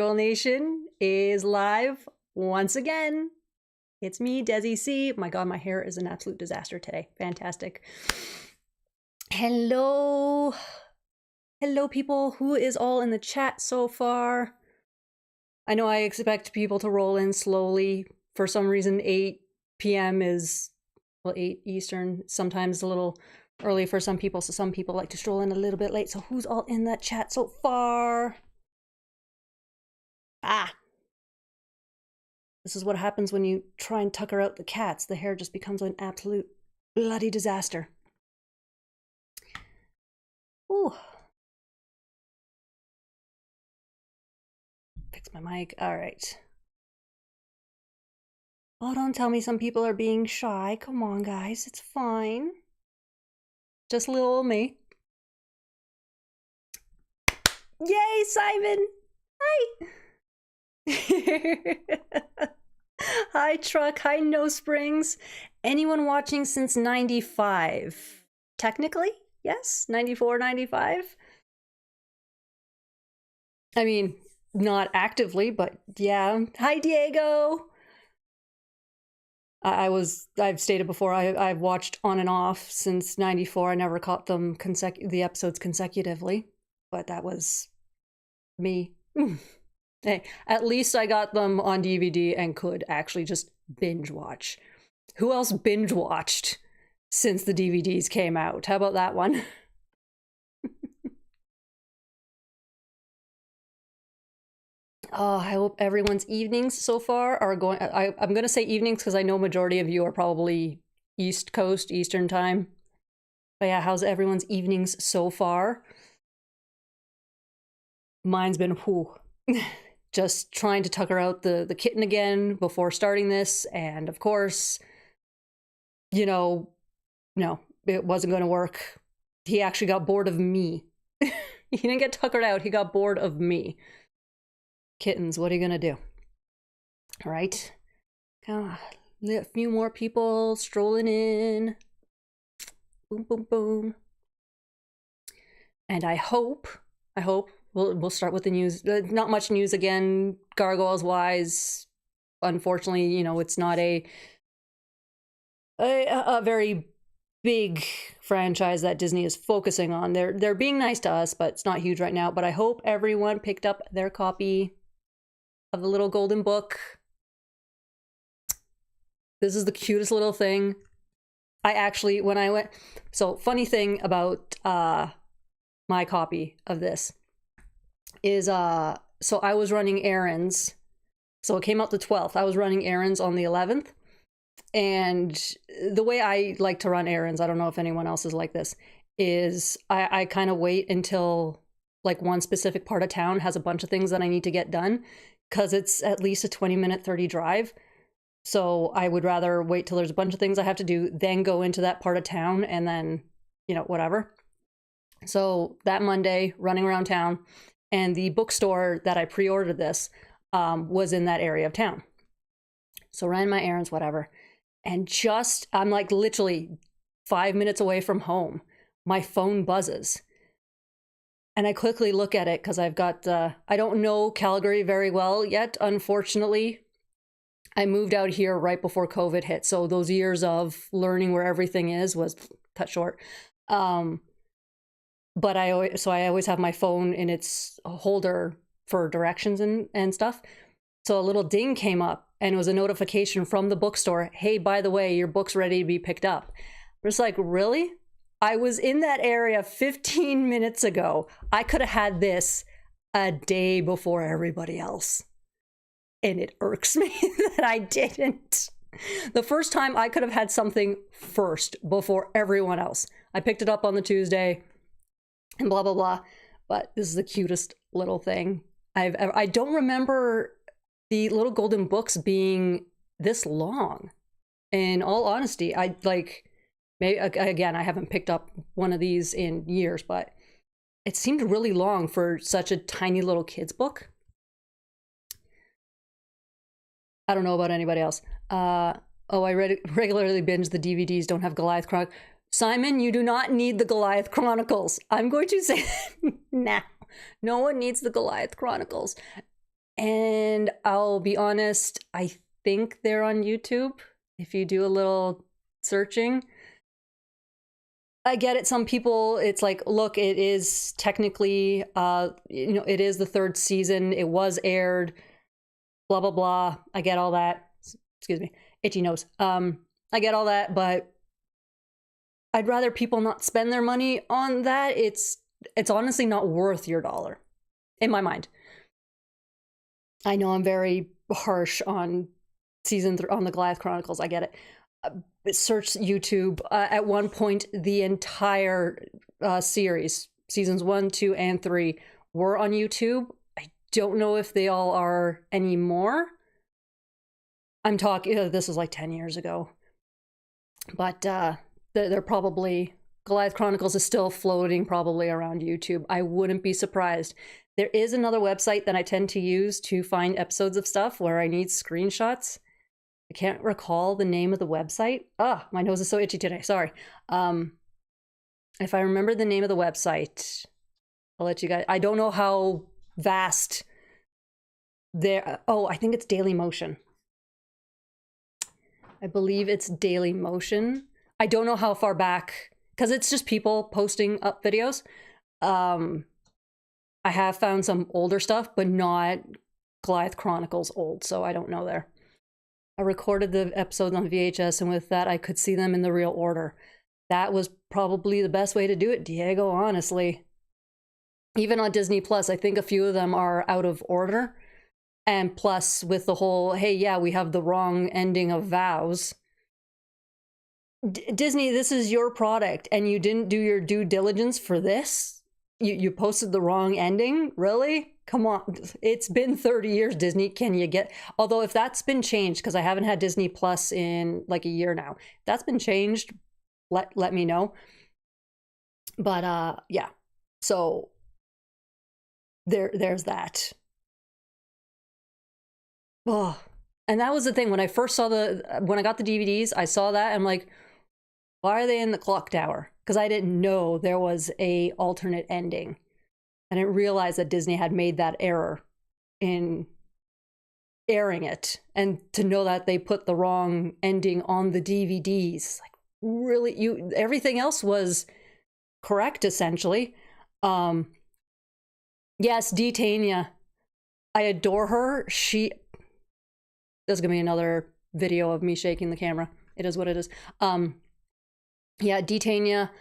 Girl Nation is live once again. It's me, Desi C. My god, my hair is an absolute disaster today. Fantastic. Hello. Hello, people. Who is all in the chat so far? I know I expect people to roll in slowly. For some reason, 8 p.m. is, well, 8 Eastern, sometimes a little early for some people, so some people like to stroll in a little bit late. So who's all in that chat so far? Ah! This is what happens when you try and tucker out the cats. The hair just becomes an absolute bloody disaster. Ooh. Fix my mic. All right. Oh, don't tell me some people are being shy. Come on, guys. It's fine. Just little old me. Yay, Simon! Hi! Hi, Truck. Hi, No Springs. Anyone watching since 95? Technically, yes. 94, 95? I mean, not actively, but yeah. Hi, Diego! I've stated before, I've watched on and off since 94. I never caught them the episodes consecutively, but that was me. Hey, at least I got them on DVD and could actually just binge watch. Who else binge watched since the DVDs came out? How about that one? Oh, I hope everyone's evenings so far are going... I'm going to say evenings because I know majority of you are probably East Coast, Eastern time. But yeah, how's everyone's evenings so far? Mine's been, whew, just trying to tucker out the kitten again before starting this. And of course, you know, no, it wasn't going to work. He actually got bored of me. He didn't get tuckered out. He got bored of me. Kittens, what are you gonna do? All right. A few more people strolling in. Boom, boom, boom. And I hope we'll start with the news. Not much news again, Gargoyles wise. Unfortunately, you know, it's not a very big franchise that Disney is focusing on. They're being nice to us, but it's not huge right now. But I hope everyone picked up their copy of the little golden book. This is the cutest little thing. I actually, when I went... So, funny thing about my copy of this is, so I was running errands. So it came out the 12th. I was running errands on the 11th. And the way I like to run errands, I don't know if anyone else is like this, is I kind of wait until like one specific part of town has a bunch of things that I need to get done, because it's at least a 20-minute, 30 drive. So I would rather wait till there's a bunch of things I have to do, then go into that part of town and then, you know, whatever. So that Monday, running around town, and the bookstore that I pre-ordered this was in that area of town. So ran my errands, whatever. And just, I'm like literally 5 minutes away from home. My phone buzzes. And I quickly look at it because I've got, I don't know Calgary very well yet, unfortunately. I moved out here right before COVID hit. So those years of learning where everything is was cut short. But I always have my phone in its holder for directions and stuff. So a little ding came up and it was a notification from the bookstore. Hey, by the way, your book's ready to be picked up. I'm just like, really? I was in that area 15 minutes ago. I could have had this a day before everybody else. And it irks me that I didn't. The first time I could have had something first before everyone else. I picked it up on the Tuesday and blah, blah, blah. But this is the cutest little thing I don't remember the little golden books being this long. In all honesty, I like... Maybe, again, I haven't picked up one of these in years, but it seemed really long for such a tiny little kid's book. I don't know about anybody else. Oh, I regularly binge the DVDs, don't have Goliath Chronicles. Simon, you do not need the Goliath Chronicles. I'm going to say nah, no one needs the Goliath Chronicles. And I'll be honest, I think they're on YouTube. If you do a little searching, I get it. Some people, it's like, look, it is technically, it is the 3rd season. It was aired, blah, blah, blah. I get all that. Excuse me, itchy nose. I get all that, but I'd rather people not spend their money on that. It's honestly not worth your dollar, in my mind. I know I'm very harsh on season 3 on the Goliath Chronicles. I get it. Search YouTube. At one point, the entire series, seasons 1, 2, and 3, were on YouTube. I don't know if they all are anymore. I'm talking, this was like 10 years ago. But they're probably, Goliath Chronicles is still floating probably around YouTube. I wouldn't be surprised. There is another website that I tend to use to find episodes of stuff where I need screenshots. I can't recall the name of the website. My nose is so itchy today. Sorry. If I remember the name of the website, I'll let you guys. I don't know how vast there. Oh, I think it's Daily Motion. I believe it's Daily Motion. I don't know how far back, because it's just people posting up videos. I have found some older stuff, but not Goliath Chronicles old, so I don't know there. I recorded the episodes on VHS, and with that, I could see them in the real order. That was probably the best way to do it, Diego, honestly. Even on Disney Plus, I think a few of them are out of order. And plus, with the whole, hey, yeah, we have the wrong ending of vows. Disney, this is your product, and you didn't do your due diligence for this? You posted the wrong ending? Really? Come on. It's been 30 years, Disney. Can you get... Although if that's been changed, because I haven't had Disney Plus in like a year now. If that's been changed, let me know. But yeah. So there's that. Oh, and that was the thing. When I first saw when I got the DVDs, I saw that. I'm like, why are they in the clock tower? Because I didn't know there was a alternate ending. I didn't realize that Disney had made that error in airing it. And to know that they put the wrong ending on the DVDs. Like, really, everything else was correct, essentially. Yes, Tanya. I adore her. There's gonna be another video of me shaking the camera. It is what it is. Yeah, Tanya,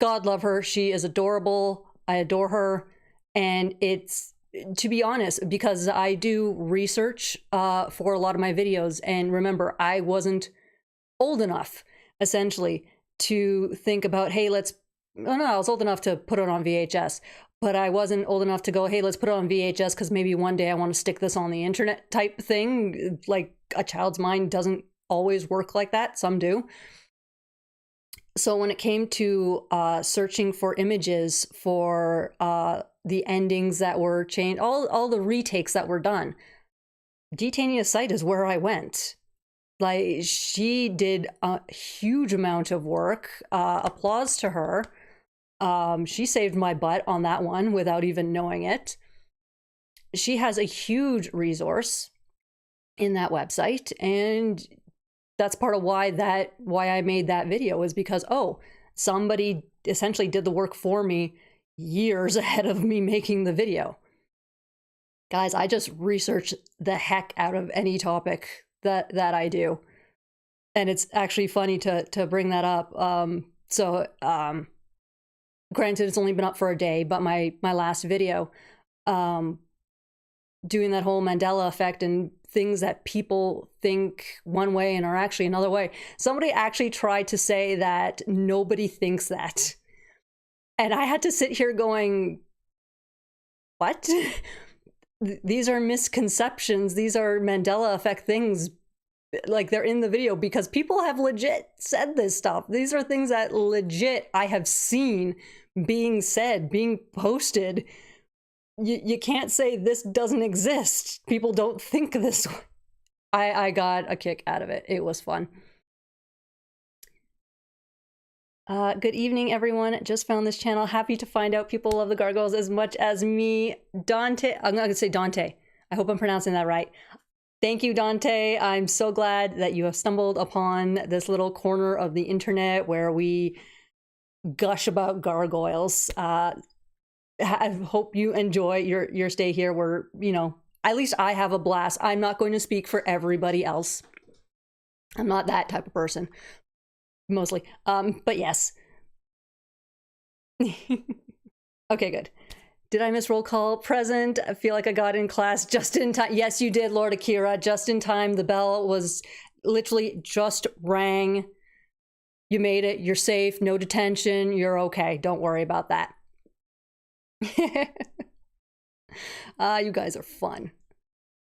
God love her. She is adorable. I adore her. And it's, to be honest, because I do research for a lot of my videos. And remember, I wasn't old enough, essentially, to think about, hey, I was old enough to put it on VHS. But I wasn't old enough to go, hey, let's put it on VHS because maybe one day I want to stick this on the internet type thing. Like, a child's mind doesn't always work like that. Some do. So when it came to searching for images for the endings that were changed, all the retakes that were done, Tanya's site is where I went. Like, she did a huge amount of work. Applause to her. She saved my butt on that one without even knowing it. She has a huge resource in that website, and that's part of why I made that video, is because, somebody essentially did the work for me years ahead of me making the video. Guys, I just research the heck out of any topic that I do. And it's actually funny to bring that up. Granted, it's only been up for a day, but my last video, doing that whole Mandela effect and things that people think one way and are actually another way. Somebody actually tried to say that nobody thinks that. And I had to sit here going, what? These are misconceptions. These are Mandela effect things. Like, they're in the video because people have legit said this stuff. These are things that legit I have seen being said, being posted. You can't say this doesn't exist. People don't think this way. I got a kick out of it. It was fun. Good evening, everyone. Just found this channel. Happy to find out people love the Gargoyles as much as me. Dante, I'm not gonna say Dante. I hope I'm pronouncing that right. Thank you, Dante. I'm so glad that you have stumbled upon this little corner of the internet where we gush about gargoyles. I hope you enjoy your stay here where, you know, at least I have a blast. I'm not going to speak for everybody else. I'm not that type of person, mostly. But yes. Okay, good. Did I miss roll call? Present. I feel like I got in class just in time. Yes, you did, Lord Akira. Just in time. The bell was literally just rang. You made it. You're safe. No detention. You're okay. Don't worry about that. You guys are fun.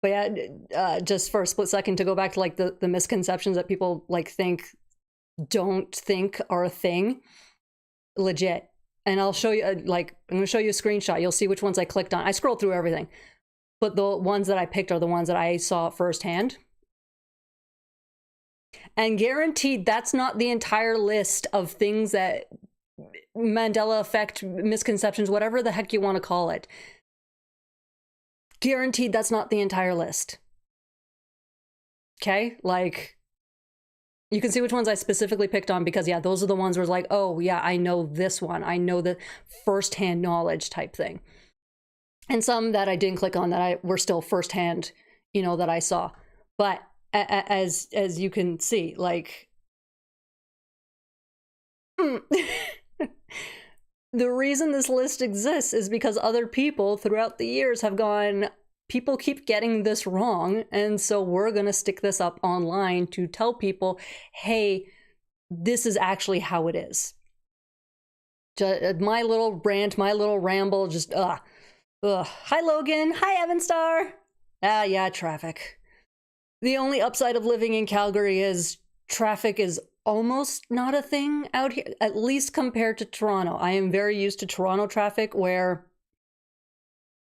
But yeah, just for a split second to go back to like the misconceptions that people like don't think are a thing. Legit. And I'll show you, I'm going to show you a screenshot. You'll see which ones I clicked on. I scrolled through everything. But the ones that I picked are the ones that I saw firsthand. And guaranteed, that's not the entire list of things that Mandela effect, misconceptions, whatever the heck you want to call it. Guaranteed, that's not the entire list. Okay? Like, you can see which ones I specifically picked on because, yeah, those are the ones where it's like, oh, yeah, I know this one. I know the firsthand knowledge type thing. And some that I didn't click on that were still firsthand, you know, that I saw. But as you can see, like, the reason this list exists is because other people throughout the years have gone, people keep getting this wrong, and so we're going to stick this up online to tell people, hey, this is actually how it is. My little rant, my little ramble, just, Hi, Logan. Hi, Evanstar. Yeah, traffic. The only upside of living in Calgary is traffic is almost not a thing out here, at least compared to Toronto. I am very used to Toronto traffic where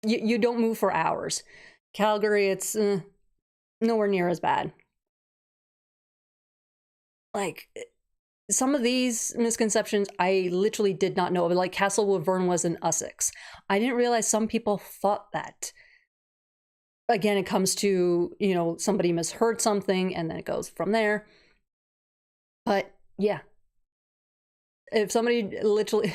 you don't move for hours. Calgary, it's nowhere near as bad. Like, some of these misconceptions I literally did not know. Like, Castle Waverne was in Essex. I didn't realize some people thought that. Again, it comes to, you know, somebody misheard something and then it goes from there. But yeah, if somebody literally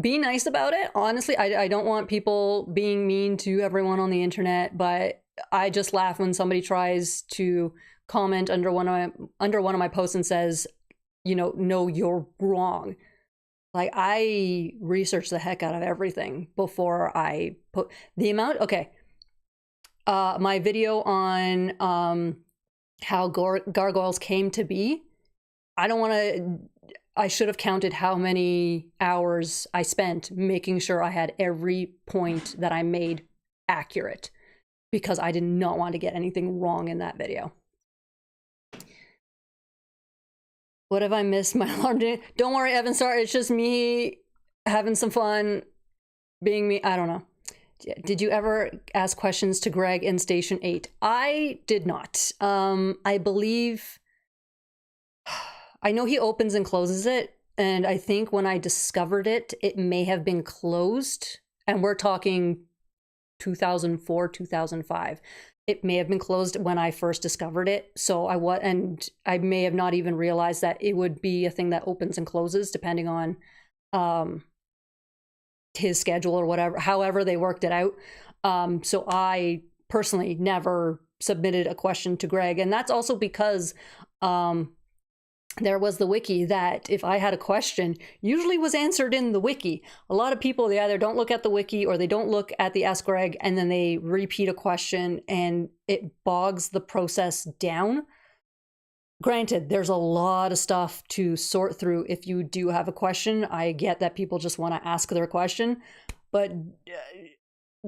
be nice about it. Honestly, I don't want people being mean to everyone on the internet, but I just laugh when somebody tries to comment under one of my posts and says, you know, no, you're wrong. Like, I research the heck out of everything before I put the amount. Okay. My video on how gargoyles came to be. I should have counted how many hours I spent making sure I had every point that I made accurate, because I did not want to get anything wrong in that video. What have I missed? My alarm didn't. Don't worry, Evan. Sorry, it's just me having some fun, being me. I don't know. Did you ever ask questions to Greg in Station 8? I did not. I believe, I know he opens and closes it, and I think when I discovered it, it may have been closed, and we're talking 2004, 2005. It may have been closed when I first discovered it, so I may have not even realized that it would be a thing that opens and closes depending on his schedule or whatever, however they worked it out. So I personally never submitted a question to Greg, and that's also because there was the wiki that if I had a question, usually was answered in the wiki. A lot of people, they either don't look at the wiki or they don't look at the Ask Greg, and then they repeat a question and it bogs the process down. Granted, there's a lot of stuff to sort through if you do have a question. I get that people just want to ask their question, but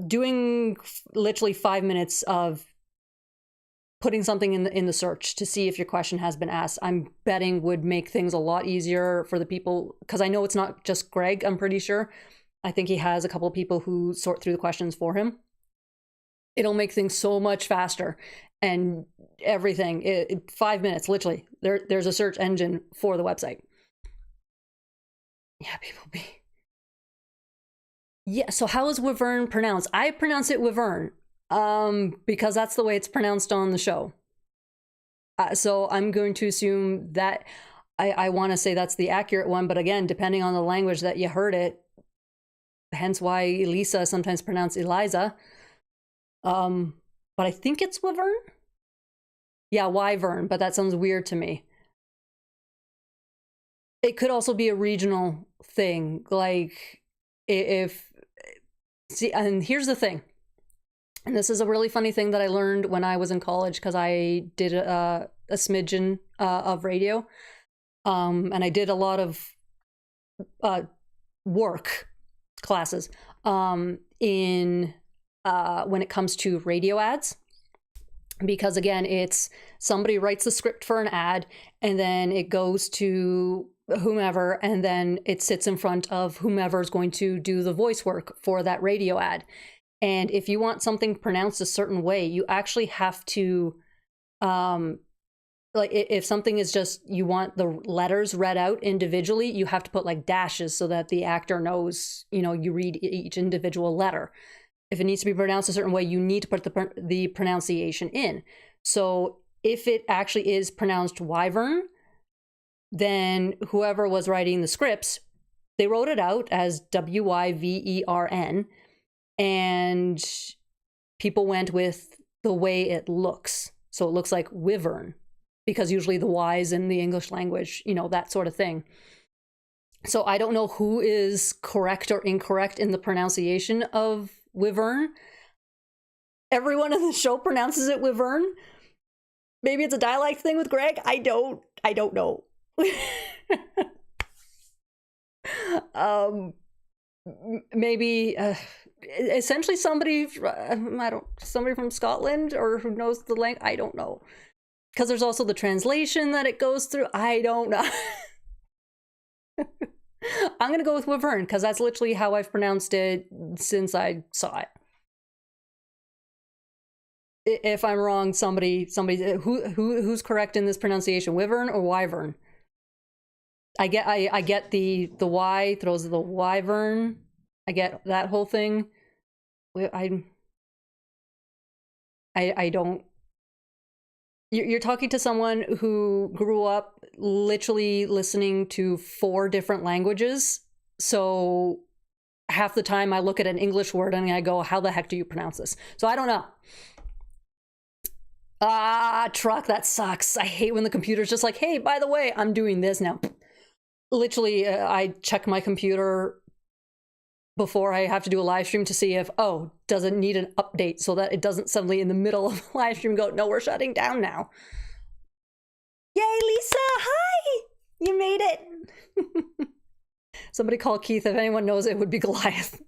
doing literally 5 minutes of putting something in the search to see if your question has been asked, I'm betting would make things a lot easier for the people, because I know it's not just Greg, I'm pretty sure. I think he has a couple of people who sort through the questions for him. It'll make things so much faster and everything. 5 minutes, literally. There's a search engine for the website. Yeah, people be. Yeah, so how is Waverne pronounced? I pronounce it Waverne. because that's the way it's pronounced on the show. So I'm going to assume that I want to say that's the accurate one, but again, depending on the language that you heard it, hence why Elisa sometimes pronounced Eliza. But I think it's Wyvern. Yeah, Wyvern, but that sounds weird to me. It could also be a regional thing, like see, and here's the thing. And this is a really funny thing that I learned when I was in college, because I did a smidgen of radio. And I did a lot of work classes in when it comes to radio ads. Because again, it's somebody writes the script for an ad and then it goes to whomever, and then it sits in front of whomever is going to do the voice work for that radio ad. And if you want something pronounced a certain way, you actually have to, like if something is just, you want the letters read out individually, you have to put like dashes so that the actor knows, you know, you read each individual letter. If it needs to be pronounced a certain way, you need to put the pronunciation in. So if it actually is pronounced Wyvern, then whoever was writing the scripts, they wrote it out as Wyvern, and people went with the way it looks. So it looks like Wyvern, because usually the Y's in the English language, you know, that sort of thing. So I don't know who is correct or incorrect in the pronunciation of Wyvern. Everyone in the show pronounces it Wyvern. Maybe it's a dialect thing with Greg. I don't know. Maybe essentially somebody from Scotland, or who knows the language. I don't know, because there's also the translation that it goes through. I don't know. I'm gonna go with Wyvern because that's literally how I've pronounced it since I saw it. If I'm wrong, somebody who's correct in this pronunciation, Wyvern or Wyvern? I get the Y throws the Wyvern. I get that whole thing. I don't. You're talking to someone who grew up literally listening to 4 different languages. So half the time I look at an English word and I go, how the heck do you pronounce this? So I don't know. Truck, that sucks. I hate when the computer's just like, hey, by the way, I'm doing this now. Literally, I check my computer before I have to do a live stream to see if, does it need an update, so that it doesn't suddenly in the middle of the live stream go, no, we're shutting down now. Yay, Lisa! Hi! You made it! Somebody call Keith. If anyone knows, it would be Goliath.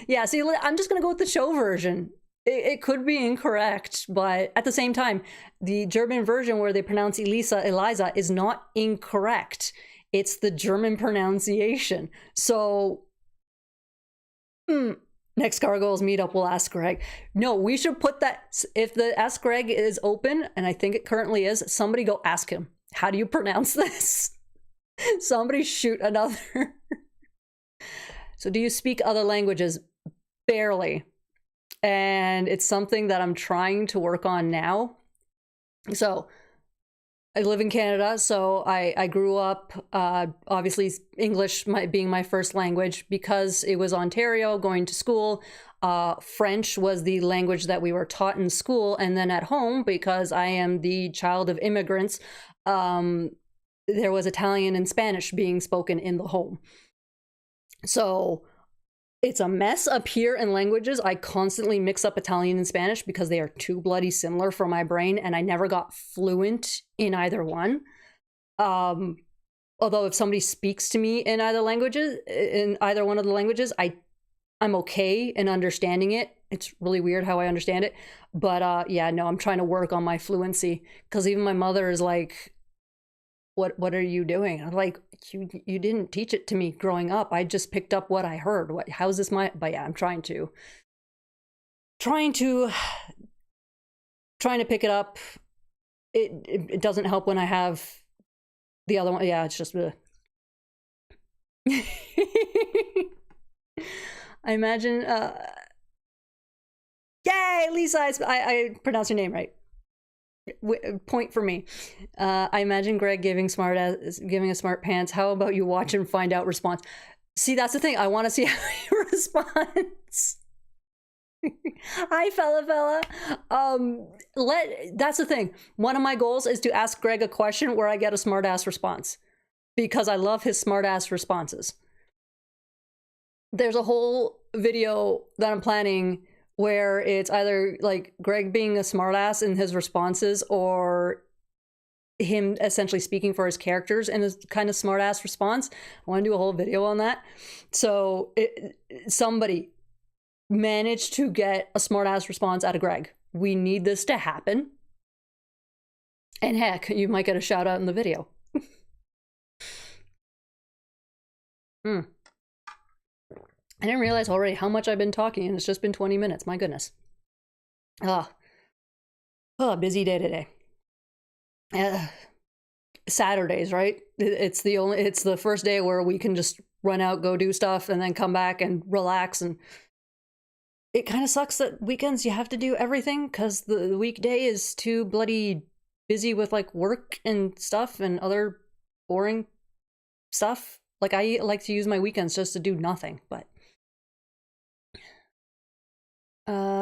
Yeah, see, I'm just going to go with the show version. It could be incorrect, but at the same time, the German version where they pronounce Eliza is not incorrect. It's the German pronunciation. So, next Gargoyles meetup, we'll ask Greg. No, we should put that, if the Ask Greg is open, and I think it currently is, somebody go ask him, how do you pronounce this? Somebody shoot another. So do you speak other languages? Barely. And it's something that I'm trying to work on now. So I live in Canada, so I grew up, obviously English being my first language, because it was Ontario going to school. French was the language that we were taught in school, and then at home, because I am the child of immigrants, there was Italian and Spanish being spoken in the home. So it's a mess up here in languages. I constantly mix up Italian and Spanish because they are too bloody similar for my brain, and I never got fluent in either one. Although if somebody speaks to me in either one of the languages, I'm okay in understanding it. It's really weird how I understand it. But yeah, no, I'm trying to work on my fluency, because even my mother is like, what are you doing? I'm like, you didn't teach it to me growing up. I just picked up what I heard. How's this but yeah, I'm trying to pick it up. It doesn't help when I have the other one. Yeah, it's just I imagine Yay, Lisa! I pronounced your name right. Point for me. I imagine Greg giving a smart pants. How about you watch and find out response? See, that's the thing. I want to see how he responds. Hi, fella. That's the thing. One of my goals is to ask Greg a question where I get a smart ass response, because I love his smart ass responses. There's a whole video that I'm planning where it's either like Greg being a smartass in his responses, or him essentially speaking for his characters in a kind of smartass response. I want to do a whole video on that. So somebody managed to get a smartass response out of Greg. We need this to happen. And heck, you might get a shout out in the video. I didn't realize already how much I've been talking, and it's just been 20 minutes. My goodness. Busy day today. Saturdays, right? It's the first day where we can just run out, go do stuff, and then come back and relax. And it kind of sucks that weekends you have to do everything, because the weekday is too bloody busy with like work and stuff and other boring stuff. Like, I like to use my weekends just to do nothing, but...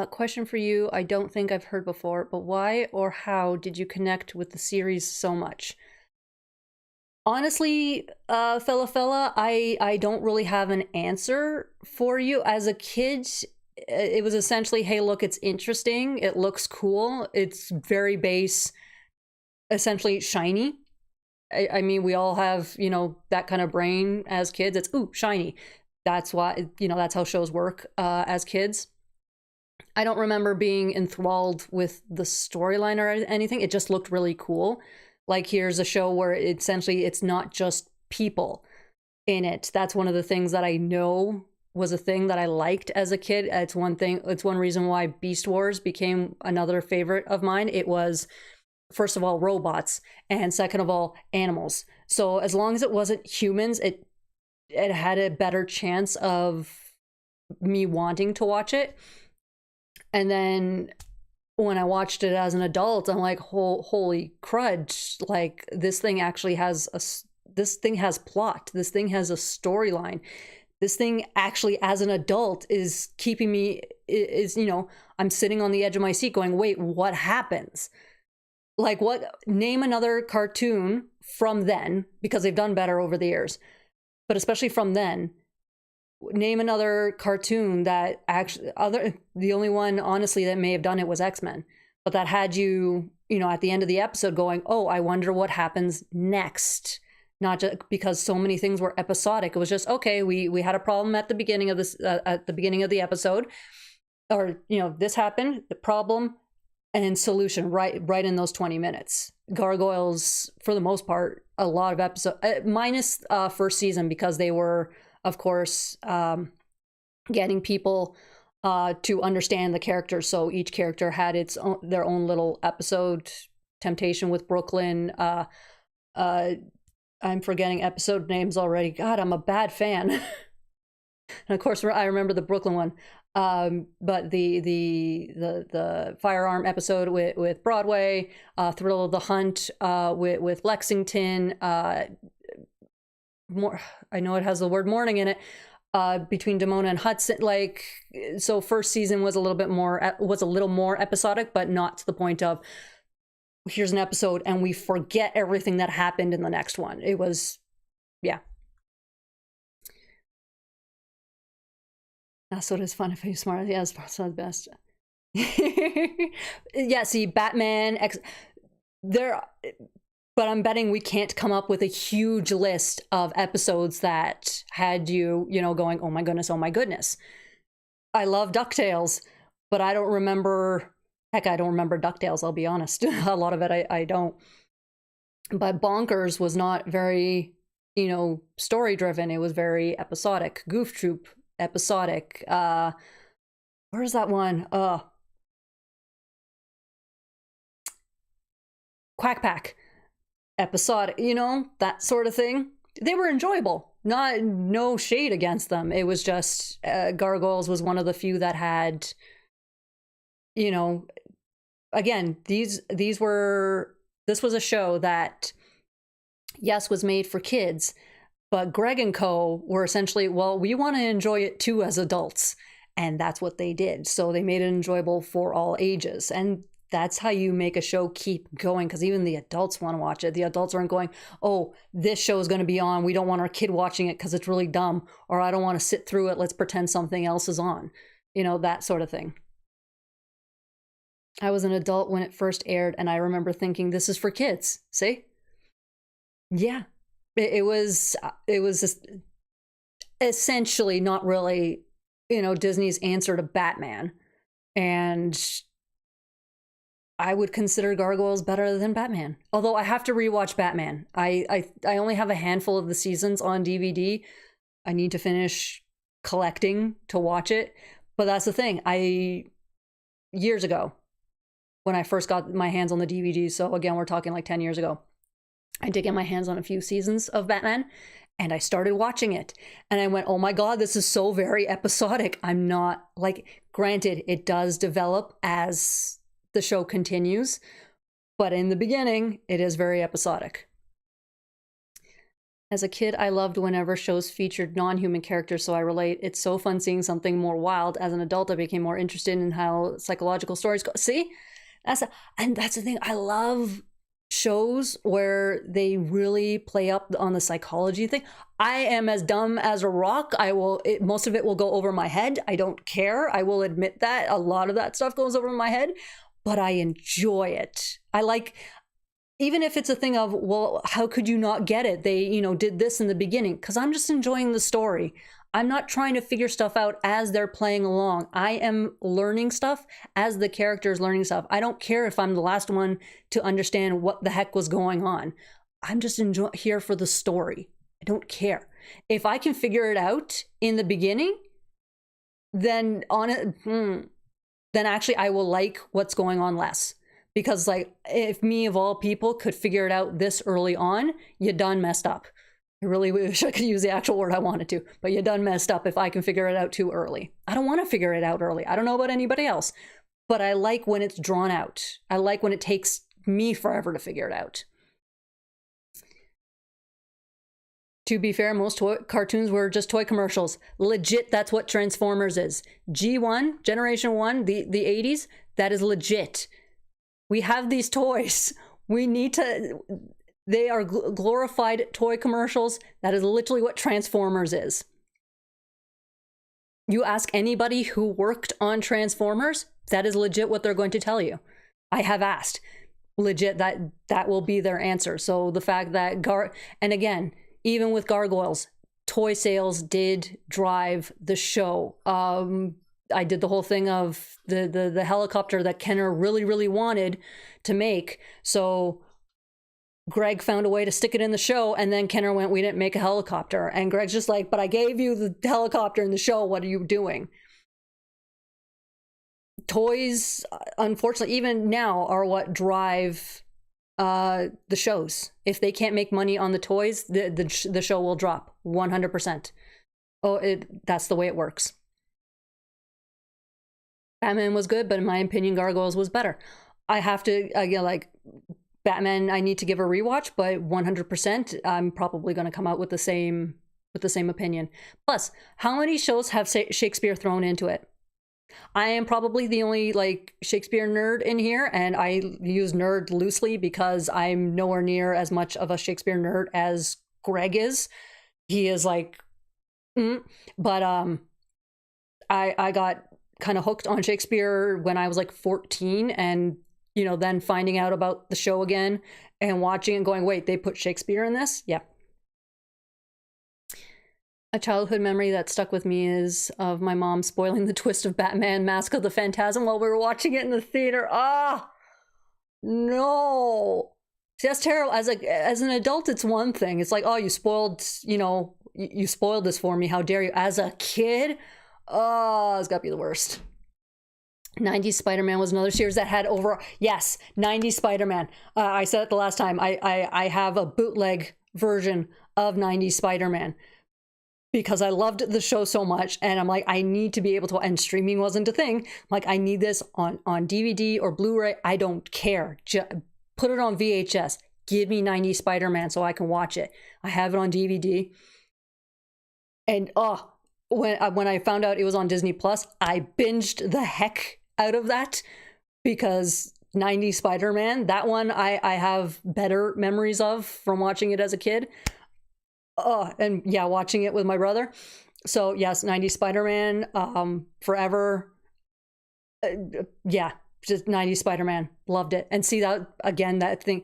question for you, I don't think I've heard before, but why or how did you connect with the series so much? Honestly, fella, I don't really have an answer for you. As a kid, it was essentially, hey, look, it's interesting, it looks cool, it's very base, essentially shiny. I mean, we all have, you know, that kind of brain as kids. It's, ooh, shiny. That's why, you know, that's how shows work as kids. I don't remember being enthralled with the storyline or anything. It just looked really cool. Like, here's a show where essentially it's not just people in it. That's one of the things that I know was a thing that I liked as a kid. It's one reason why Beast Wars became another favorite of mine. It was, first of all, robots, and second of all, animals. So as long as it wasn't humans, it had a better chance of me wanting to watch it. And then when I watched it as an adult, I'm like, holy crud, like, this thing actually has this thing has plot. This thing has a storyline. This thing actually, as an adult, is keeping me, you know, I'm sitting on the edge of my seat going, wait, what happens? Like, name another cartoon from then, because they've done better over the years, but especially from then. Name another cartoon that actually, the only one honestly that may have done it was X-Men, but that had you, you know, at the end of the episode going, oh, I wonder what happens next. Not just because so many things were episodic. It was just, okay, we had a problem at the beginning of this, at the beginning of the episode, or, you know, this happened, the problem and solution right in those 20 minutes. Gargoyles, for the most part, a lot of episodes, minus first season, because they were, of course, getting people to understand the characters. So each character had their own little episode. Temptation with Brooklyn. I'm forgetting episode names already. God, I'm a bad fan. And of course, I remember the Brooklyn one. But the firearm episode with Broadway, Thrill of the Hunt with Lexington. More, I know it has the word morning in it, between Damona and Hudson. Like, so first season was a little more episodic, but not to the point of, here's an episode and we forget everything that happened in the next one. It was, yeah. That's what is fun if you're smart. Yeah, it's not the best. Yeah, see, Batman, but I'm betting we can't come up with a huge list of episodes that had you, you know, going, oh my goodness, oh my goodness. I love DuckTales, but I don't remember, heck, I don't remember DuckTales, I'll be honest. A lot of it I don't. But Bonkers was not very, you know, story-driven. It was very episodic. Goof Troop, episodic. Where's that one? Quack Pack. Episodic, you know, that sort of thing. They were enjoyable. No shade against them. It was just Gargoyles was one of the few that had you know, again, this was a show that, yes, was made for kids, but Greg and Co. were essentially, well, we want to enjoy it too as adults. And that's what they did. So they made it enjoyable for all ages. And that's how you make a show keep going, because even the adults want to watch it. The adults aren't going, oh, this show is going to be on. We don't want our kid watching it because it's really dumb. Or I don't want to sit through it. Let's pretend something else is on. You know, that sort of thing. I was an adult when it first aired, and I remember thinking, this is for kids. See? Yeah. It was essentially not really, you know, Disney's answer to Batman. And I would consider Gargoyles better than Batman. Although I have to rewatch Batman. I only have a handful of the seasons on DVD. I need to finish collecting to watch it. But that's the thing. Years ago, when I first got my hands on the DVDs, so again, we're talking like 10 years ago, I did get my hands on a few seasons of Batman, and I started watching it. And I went, oh my God, this is so very episodic. I'm not, like, granted, it does develop as the show continues, but in the beginning, it is very episodic. As a kid, I loved whenever shows featured non-human characters, so I relate. It's so fun seeing something more wild. As an adult, I became more interested in how psychological stories go. See? That's the thing. I love shows where they really play up on the psychology thing. I am as dumb as a rock. Most of it will go over my head. I don't care. I will admit that. A lot of that stuff goes over my head, but I enjoy it. I like, even if it's a thing of, well, how could you not get it? They, you know, did this in the beginning, because I'm just enjoying the story. I'm not trying to figure stuff out as they're playing along. I am learning stuff as the character is learning stuff. I don't care if I'm the last one to understand what the heck was going on. I'm just here for the story. I don't care. If I can figure it out in the beginning, then actually I will like what's going on less. Because, like, if me of all people could figure it out this early on, you done messed up. I really wish I could use the actual word I wanted to, but you done messed up if I can figure it out too early. I don't want to figure it out early. I don't know about anybody else, but I like when it's drawn out. I like when it takes me forever to figure it out. To be fair, most cartoons were just toy commercials. Legit, that's what Transformers is. G1, Generation 1, the 80s, that is legit. We have these toys. We need to... They are glorified toy commercials. That is literally what Transformers is. You ask anybody who worked on Transformers, that is legit what they're going to tell you. I have asked. Legit, that will be their answer. So the fact that and again, even with Gargoyles, toy sales did drive the show. I did the whole thing of the helicopter that Kenner really, really wanted to make. So Greg found a way to stick it in the show, and then Kenner went, we didn't make a helicopter. And Greg's just like, but I gave you the helicopter in the show. What are you doing? Toys, unfortunately, even now, are what drive the shows. If they can't make money on the toys, the show will drop 100%. That's the way it works. Batman was good, but in my opinion, Gargoyles was better. I have to, like, Batman, I need to give a rewatch, but 100%, I'm probably going to come out with the same opinion. Plus, how many shows have Shakespeare thrown into it? I am probably the only, like, Shakespeare nerd in here, and I use nerd loosely because I'm nowhere near as much of a Shakespeare nerd as Greg is. He is like, but I got kind of hooked on Shakespeare when I was like 14, and you know, then finding out about the show again and watching and going, wait, they put Shakespeare in this? Yeah. A childhood memory that stuck with me is of my mom spoiling the twist of Batman Mask of the Phantasm while we were watching it in the theater. Ah, no. See, that's terrible. As an adult, it's one thing. It's like, oh, you spoiled, you know, you spoiled this for me. How dare you? As a kid, oh, it's got to be the worst. 90s Spider-Man was another series that had over... Yes, 90s Spider-Man. I said it the last time. I have a bootleg version of 90s Spider-Man. because I loved the show so much, and I'm like, I need to be able to, and streaming wasn't a thing. I'm like, I need this on DVD or Blu-ray. I don't care. Put it on VHS. Give me 90s Spider-Man so I can watch it. I have it on DVD. And when I found out it was on Disney Plus, I binged the heck out of that, because 90s Spider-Man, that one I have better memories of from watching it as a kid. And yeah, watching it with my brother. So yes, 90s Spider-Man, forever. Yeah, just 90s Spider-Man. Loved it. And see that again, that thing,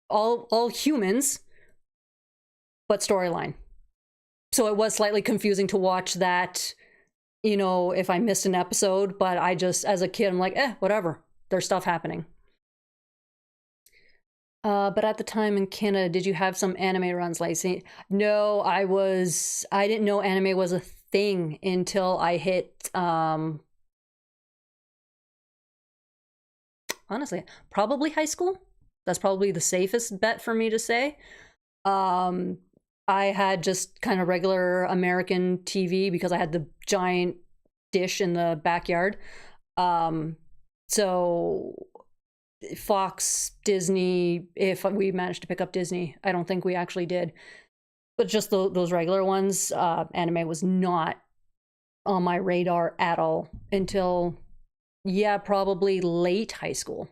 all humans, but storyline. So it was slightly confusing to watch that, you know, if I missed an episode, but I just, as a kid, I'm like, whatever. There's stuff happening. But at the time in Canada, did you have some anime runs, Lacey? No, I didn't know anime was a thing until I hit, honestly, probably high school. That's probably the safest bet for me to say. I had just kind of regular American TV because I had the giant dish in the backyard. So Fox, Disney, if we managed to pick up Disney, I don't think we actually did. But just those regular ones, anime was not on my radar at all until, yeah, probably late high school.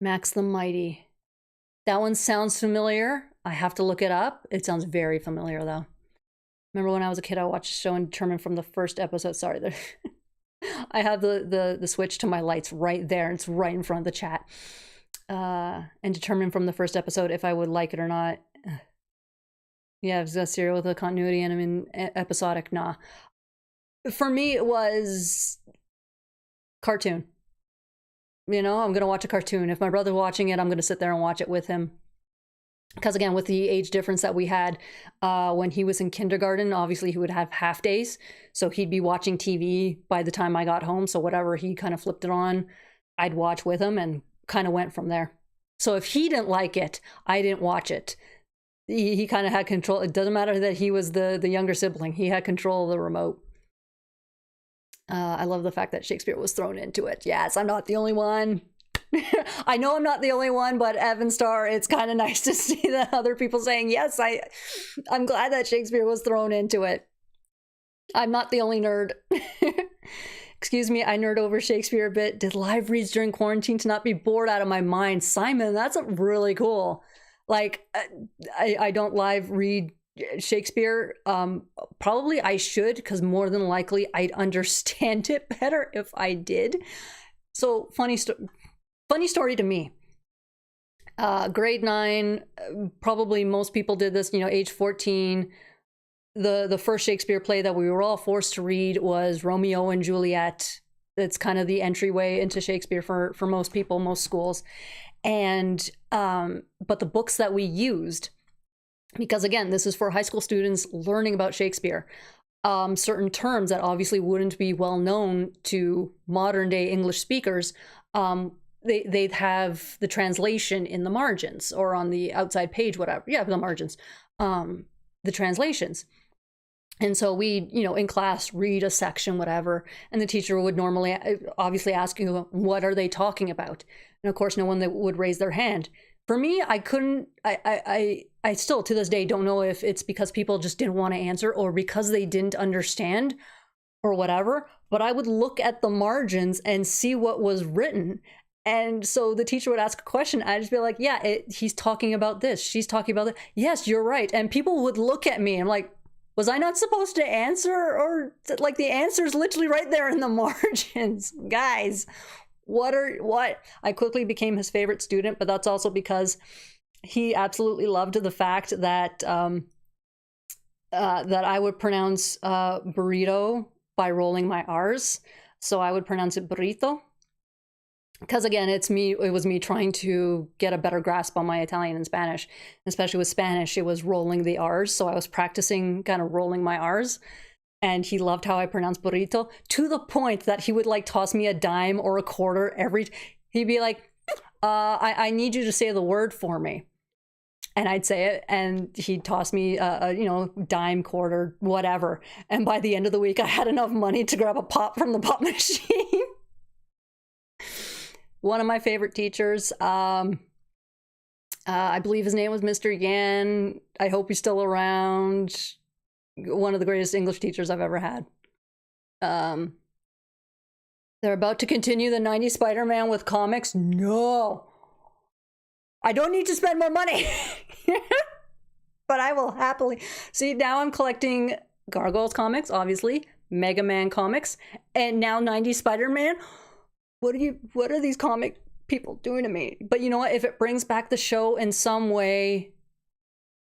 Max the Mighty. That one sounds familiar. I have to look it up. It sounds very familiar, though. Remember when I was a kid, I watched a show and determined from the first episode. Sorry, I have the switch to my lights right there. It's right in front of the chat. And determined from the first episode if I would like it or not. Yeah, is that serial with a continuity and I mean episodic? Nah. For me, it was cartoon. You know, I'm going to watch a cartoon. If my brother's watching it, I'm going to sit there and watch it with him. Because again, with the age difference that we had when he was in kindergarten, obviously he would have half days. So he'd be watching TV by the time I got home. So whatever he kind of flipped it on, I'd watch with him and kind of went from there. So if he didn't like it, I didn't watch it. He kind of had control. It doesn't matter that he was the younger sibling. He had control of the remote. I love the fact that Shakespeare was thrown into it. Yes, I'm not the only one. I know I'm not the only one, but Evan Starr, it's kind of nice to see that other people saying, yes, I'm glad that Shakespeare was thrown into it. I'm not the only nerd. Excuse me, I nerd over Shakespeare a bit. Did live reads during quarantine to not be bored out of my mind. Simon, that's really cool. Like, I don't live read Shakespeare. Probably I should, because more than likely I'd understand it better if I did. So funny story to me. Grade 9, probably most people did this, you know, age 14. The first Shakespeare play that we were all forced to read was Romeo and Juliet. It's kind of the entryway into Shakespeare for most people, most schools. And but the books that we used, because again, this is for high school students learning about Shakespeare, certain terms that obviously wouldn't be well known to modern day English speakers, they'd have the translation in the margins or on the outside page, whatever. Yeah, the margins, the translations. And so we, you know, in class, read a section, whatever, and the teacher would normally obviously ask you, what are they talking about? And of course, no one that would raise their hand. For me, I couldn't, I still to this day don't know if it's because people just didn't want to answer or because they didn't understand or whatever, but I would look at the margins and see what was written. And so the teacher would ask a question. I'd just be like, yeah, he's talking about this. She's talking about that. Yes, you're right. And people would look at me and like, was I not supposed to answer? Or like the answer's literally right there in the margins. Guys, what? I quickly became his favorite student, but that's also because he absolutely loved the fact that that I would pronounce burrito by rolling my R's. So I would pronounce it burrito. Because again, it was me trying to get a better grasp on my Italian and Spanish. Especially with Spanish, it was rolling the R's. So I was practicing kind of rolling my R's. And he loved how I pronounced burrito, to the point that he would like toss me a dime or a quarter he'd be like, I need you to say the word for me. And I'd say it, and he'd toss me a dime, quarter, whatever. And by the end of the week, I had enough money to grab a pop from the pop machine. One of my favorite teachers, I believe his name was Mr. Yan. I hope he's still around. One of the greatest English teachers I've ever had. They're about to continue the 90s Spider-Man with comics. No. I don't need to spend more money. But I will happily. See, now I'm collecting Gargoyles comics, obviously, Mega Man comics, and now 90s Spider-Man. What are these comic people doing to me? But you know what? If it brings back the show in some way,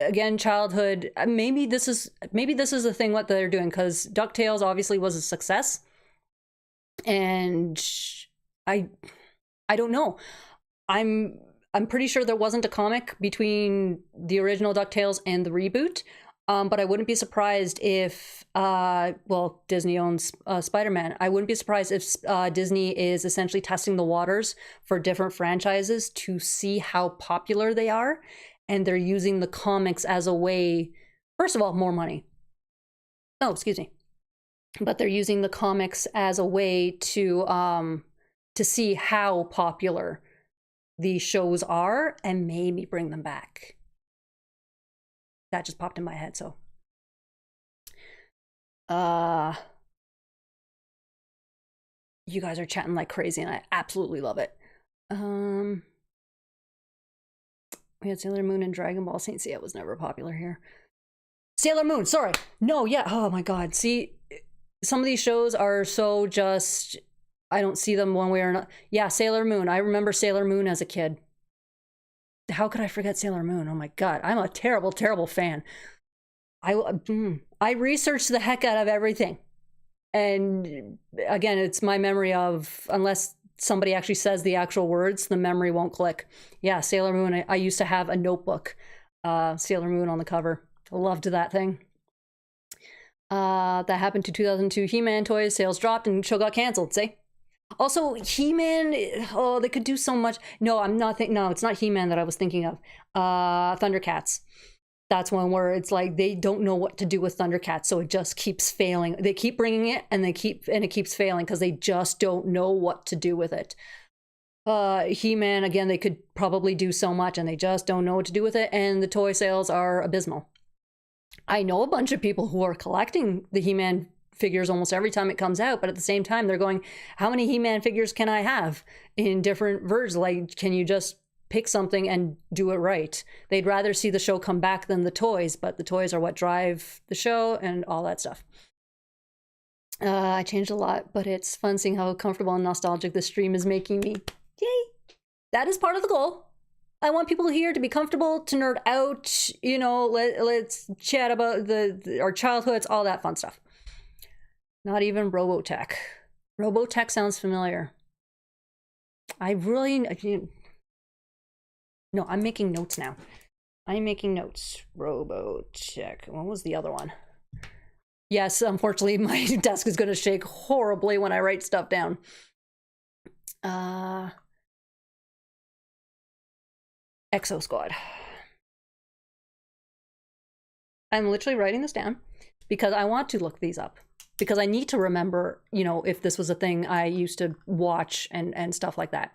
again, childhood, maybe this is the thing what they're doing, because DuckTales obviously was a success. And I don't know. I'm pretty sure there wasn't a comic between the original DuckTales and the reboot. But I wouldn't be surprised if, Disney owns Spider-Man. I wouldn't be surprised if Disney is essentially testing the waters for different franchises to see how popular they are. And they're using the comics as a way, first of all, more money. Oh, excuse me. But they're using the comics as a way to see how popular the shows are and maybe bring them back. That just popped in my head, so. You guys are chatting like crazy and I absolutely love it. We had Sailor Moon and Dragon Ball. Saint Seiya was never popular here. Sailor Moon, sorry. No, yeah, oh my god. See, some of these shows are so just, I don't see them one way or another. Yeah, Sailor Moon. I remember Sailor Moon as a kid. How could I forget Sailor Moon? Oh my god, I'm a terrible, terrible fan. I researched the heck out of everything. And again, it's my memory of, unless somebody actually says the actual words, the memory won't click. Yeah, Sailor Moon. I used to have a notebook, Sailor Moon on the cover. Loved that thing. That happened to 2002 He-Man toys. Sales dropped and show got canceled, see? Also, He-Man, oh, they could do so much. No, no, it's not He-Man that I was thinking of. Thundercats. That's one where it's like they don't know what to do with Thundercats, so it just keeps failing. They keep bringing it, and it keeps failing because they just don't know what to do with it. He-Man, again, they could probably do so much, and they just don't know what to do with it, and the toy sales are abysmal. I know a bunch of people who are collecting the He-Man figures almost every time it comes out, but at the same time, they're going, how many He-Man figures can I have in different versions? Like, can you just pick something and do it right? They'd rather see the show come back than the toys, but the toys are what drive the show and all that stuff. I changed a lot, but it's fun seeing how comfortable and nostalgic this stream is making me. Yay! That is part of the goal. I want people here to be comfortable, to nerd out, you know, let's chat about our childhoods, all that fun stuff. Not even Robotech. Robotech sounds familiar. No, I'm making notes now. I'm making notes. Robotech. What was the other one? Yes, unfortunately, my desk is going to shake horribly when I write stuff down. Exo Squad. I'm literally writing this down because I want to look these up. Because I need to remember, you know, if this was a thing I used to watch and stuff like that.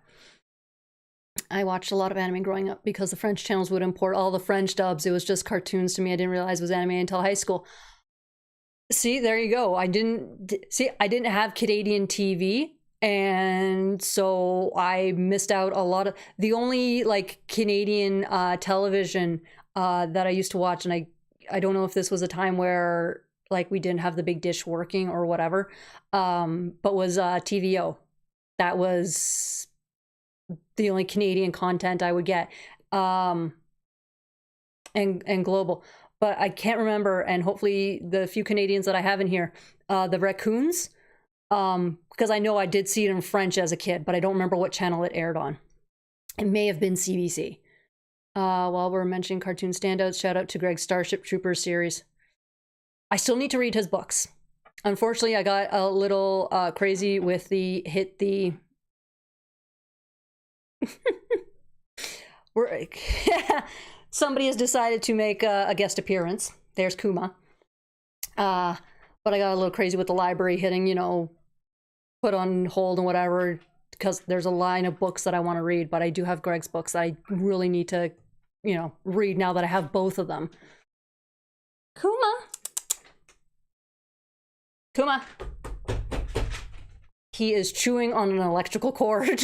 I watched a lot of anime growing up because the French channels would import all the French dubs. It was just cartoons to me. I didn't realize it was anime until high school. See, there you go. I didn't have Canadian TV. And so I missed out a lot of the only like Canadian television that I used to watch. And I don't know if this was a time where like we didn't have the big dish working or whatever, but was TVO. That was the only Canadian content I would get, and global. But I can't remember, and hopefully the few Canadians that I have in here, the Raccoons, because I know I did see it in French as a kid, but I don't remember what channel it aired on. It may have been CBC. While we're mentioning cartoon standouts, shout out to Greg's Starship Troopers series. I still need to read his books. Unfortunately, I got a little crazy with the somebody has decided to make a guest appearance. There's Kuma. But I got a little crazy with the library hitting, you know, put on hold and whatever, because there's a line of books that I want to read, but I do have Greg's books that I really need to, you know, read now that I have both of them. Kuma. Kuma. He is chewing on an electrical cord.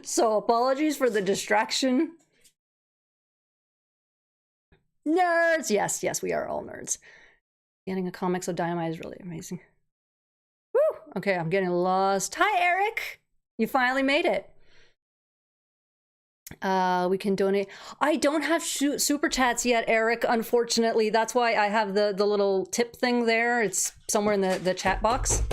So apologies for the distraction. Nerds! Yes, yes, we are all nerds. Getting a comic so Dynamite is really amazing. Woo! Okay, I'm getting lost. Hi, Eric! You finally made it. We can donate. I don't have super chats yet, Eric, unfortunately. That's why I have the little tip thing there. It's somewhere in the chat box.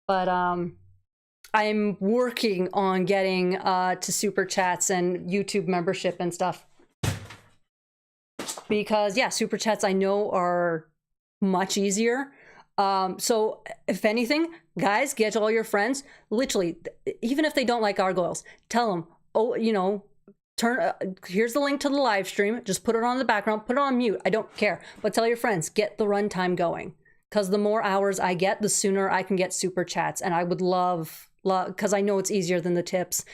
But I'm working on getting to super chats and YouTube membership and stuff. Because, yeah, super chats I know are much easier. So, if anything, guys, get all your friends. Literally, even if they don't like Gargoyles, tell them, oh, you know, here's the link to the live stream. Just put it on the background. Put it on mute. I don't care. But tell your friends, get the runtime going. Because the more hours I get, the sooner I can get super chats. And I would love, because I know it's easier than the tips.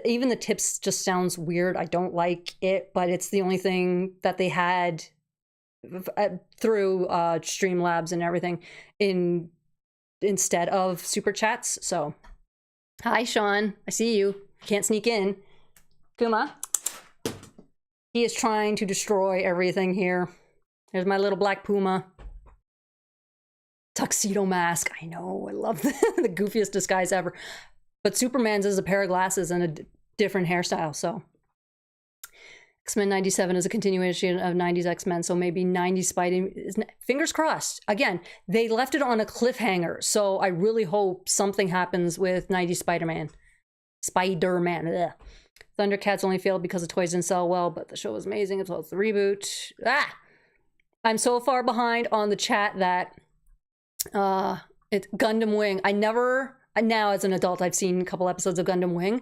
Even the tips just sounds weird. I don't like it, but it's the only thing that they had through Streamlabs and everything instead of super chats. So, hi, Sean. I see you. Can't sneak in. Kuma. He is trying to destroy everything here. There's my little black puma. Tuxedo mask. I know. I love the goofiest disguise ever. But Superman's is a pair of glasses and a different hairstyle, so. X-Men 97 is a continuation of 90s X-Men, so maybe 90s Spidey. Fingers crossed. Again, they left it on a cliffhanger, so I really hope something happens with 90s Spider-Man. Spider-Man. Ugh. Thundercats only failed because the toys didn't sell well, but the show was amazing, as well as the reboot. Ah! I'm so far behind on the chat that it's Gundam Wing. Now, as an adult, I've seen a couple episodes of Gundam Wing.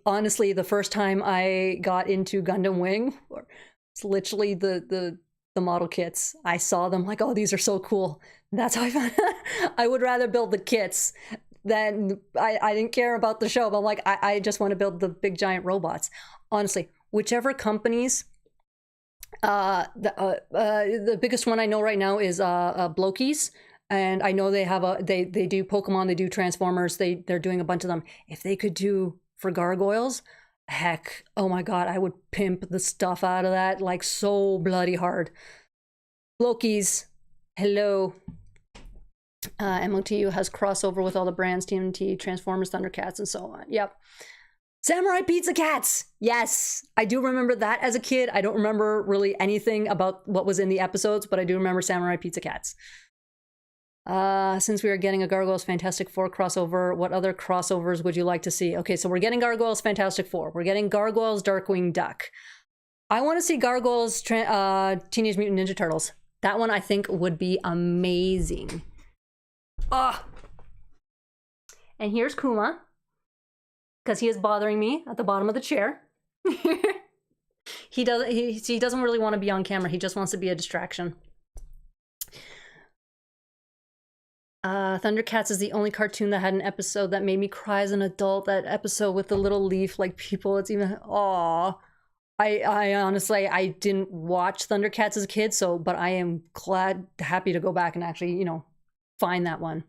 Honestly, the first time I got into Gundam Wing, it's literally the model kits. I saw them like, oh, these are so cool. That's how I found I would rather build the kits than I didn't care about the show. But I'm like, I just want to build the big giant robots. Honestly, whichever companies. The biggest one I know right now is Blokies. And I know they have they do Pokemon, they do Transformers, they're doing a bunch of them. If they could do for Gargoyles, heck, oh my god, I would pimp the stuff out of that like so bloody hard. Loki's, hello. MOTU has crossover with all the brands, TMNT, Transformers, Thundercats, and so on. Yep. Samurai Pizza Cats! Yes! I do remember that as a kid. I don't remember really anything about what was in the episodes, but I do remember Samurai Pizza Cats. Since we are getting a Gargoyles Fantastic Four crossover, what other crossovers would you like to see? Okay, so we're getting Gargoyles Fantastic Four. We're getting Gargoyles Darkwing Duck. I want to see Gargoyles Teenage Mutant Ninja Turtles. That one I think would be amazing. Ah! And here's Kuma. Because he is bothering me at the bottom of the chair. He doesn't really want to be on camera. He just wants to be a distraction. Thundercats is the only cartoon that had an episode that made me cry as an adult. That episode with the little leaf like people. It's even aw. I honestly I didn't watch Thundercats as a kid, but I am happy to go back and actually, you know, find that one.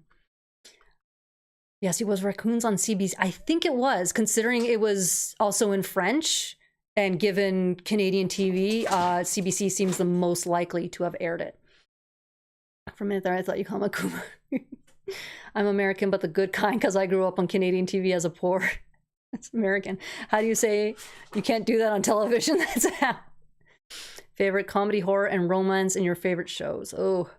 Yes, it was Raccoons on CBC. I think it was, considering it was also in French, and given Canadian TV, CBC seems the most likely to have aired it. For a minute there, I thought you called me Kuma. I'm American, but the good kind, because I grew up on Canadian TV as a poor. That's American. How do you say you can't do that on television? That's how. Favorite comedy, horror, and romance in your favorite shows? Oh.